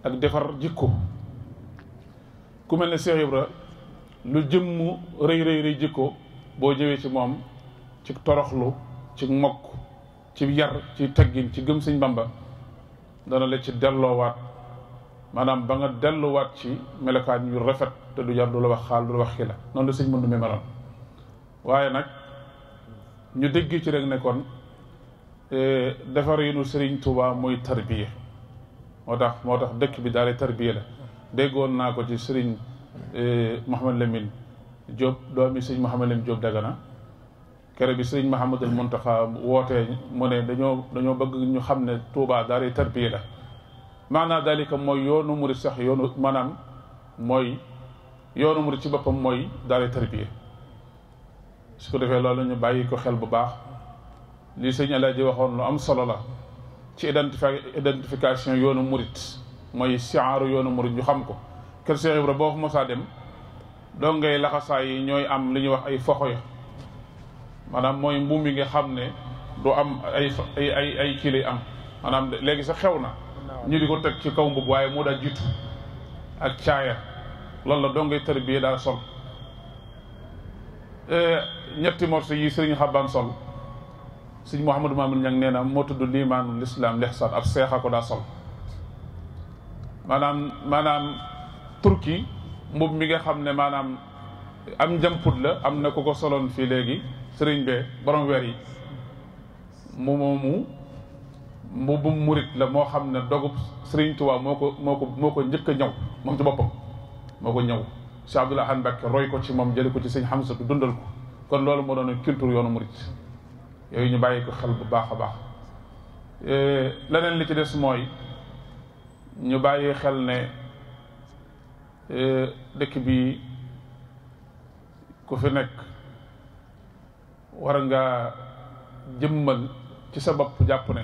ak defar jikko ku mel ne Cheikh Ibra lu jëmm rëy jikko boo jëwee ci moom ci toroxlu ci mokk ci yar ci teggin ci gëm sëñ Bamba dana la ci delloowaat maanaam ba nga delluwaat ci melokaan yu rafet te du jar du la wax xaal du la wax xila noonu la sëñ Mandumbe meloon waaye nag ñu dégg ci rek ne kon defar yinu Sëriñ Tuubaa mooy tarbiya moo tax dëkk bi daal tarbiya la déggoon naa ko ci Sëriñ Mouhamad Lamine Diop doomi Sëriñ Mouhamad Lamine Diop Dagana kere bi Sëriñ Mahamadul Muntaxa wootee mu ne dañoo bëgg ñu xam ne Tuubaa daal tarbiya la maanaa dalika mooy yoonu murid sax maanaam mooy yoonu murid ci boppam mooy daal tarbiya su ko defee loolu ñu bàyyi ko xel bu baax li sëñ Alaaji waxoon lu am solo la ci identification yoonu murit mooy siaaru yoonu murit ñu xam ko kër Cheikh Ibra boo fa mosaa dem doo ngay laxasaay yi ñooy am li ñuy wax ay foxo ya maanaam mooy mbuum yi nga xam ne du am ay kii lay am maanaam léegi sax xew na ñu di ko teg ci kaw mbubb waaye moo daa jiitu ak caaya loolu la doo ngay tërbiye daal sol ñetti morso yi Sëriñ Xabbaan sol sëñ Mouhamadou Mamoun Niang nee na moo tudd liimaanu lislaam lihsaan ab seexa ko daa sol maanaam turki mbub mi nga xam ne maanaam am njamput la am na ku ko soloon fii léegi sëriñ bee borom weer yi moomu mbubum murit la moo xam ne dogub Sëriñ Tuubaa moo ko njëkk a ñëw moom ci boppam moo ko ñëw Cheikh Abdoul Ahad Mbacké roy ko ci moom jëli ko ci sëñ Hamsatu dundal ko kon loolu moo doon culture yoonu murit yooyu ñu bàyyi ko xel bu baax a baax leneen li ci des mooy ñu bàyyi xel ne dëkk bi ku fi nekk war nga jëmmal ci sa bopp jàpp ne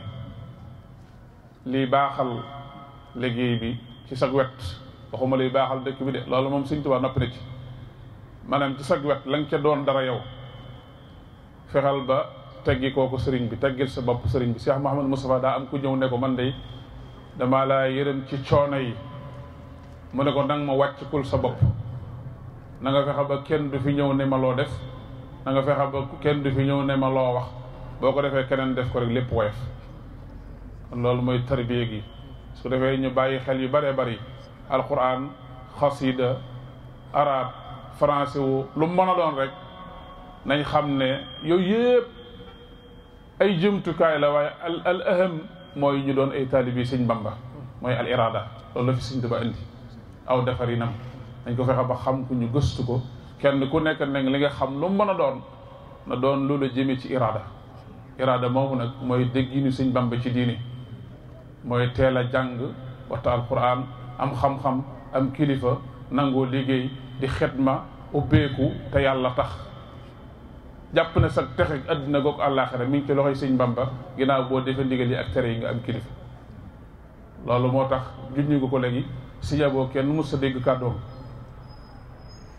liy baaxal liggéey bi ci sag wet waxuma liy baaxal dëkk bi de loolu moom Sëñ Tuubaa noppi na ci maanaam ci sag wet la nga ca doon dara yow fexeel ba teggi kooku sëriñ bi teggil sa bopp sëriñ bi Cheikh Mouhamadou Moustapha daa am ku ñëw ne ko man de damaa laa yërëm ci coono yi mu ne ko nang ma wàccikul sa bopp na nga fexe ba kenn du fi ñëw ne ma loo def na nga fexe ba kenn du fi ñëw ne ma loo wax boo ko defee keneen def ko rek lépp woyof kon loolu mooy tarbiya gi su ko defee ñu bàyyi xel yu bëree bëri alquran xasida arab français wu lu mu mën a doon rek nañ xam ne yooyu yëpp ay jëmtukaay la waaye al aham mooy ñu doon ay taalibi Sëñ Bamba mooy al irada loolu la fi Sëñ Tuubaa indi aw defarinam dañ ko fexe ba xam ku ñu gëstu ko kenn ku nekk nag li nga xam lu mu mën a doon na doon loolu jëmee ci irada moomu nag mooy dégginu Sëñ Bamba ci diine mooy teel a jàng waxta alquran am xam-xam am kilifa nangoo liggéey di xetma ubbeeku te yàlla tax jàpp ne sa texe àddina goog àllaaxira mi ngi ci loxoy Sëñ Bamba ginnaaw boo defee ndigal yi ak tere yi nga am kilifa loolu moo tax junñu nga ko léegi si yaboo kenn mës sa dégg kàddoom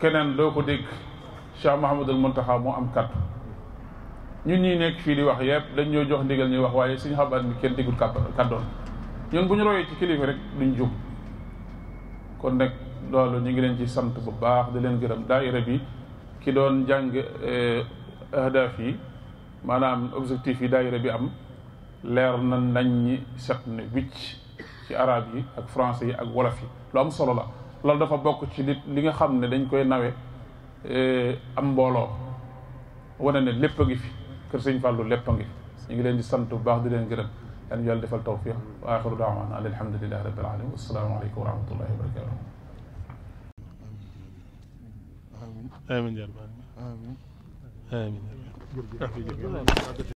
keneen doo ko dégg. Cheikh Mouhamadul Mountakha moo am kaddu ñun ñii nekk fii di wax yëpp dañ ñoo jox ndigal ñuy wax waaye suñu xabaar mi kenn déggul kaddoon ñun bu ñu royee ci kilifa rek duñ jub kon nag loolu ñu ngi leen ci sant bu baax di leen gërëm daayira bi ki doon jàng ahdaaf yi maanaam objectif yi daayira bi am leer na nañ ñi set ne wicc ci arab yi ak français yi ak wolof yi lu am solo la loolu dafa bokk ci li nga xam ne dañ koy nawe am mbooloo wane ne lépp a ngi fi kër sëñ Fallou lépp a ngi fi ñu ngi leen di sant bu baax di leen gërëm yàlla yàlla defal tawfiq wa axiru daawaana alhamdulillahi rabbil alamin wassalaamu aleykum wa rahmatullahi wa barakatuh amiin amiin amiin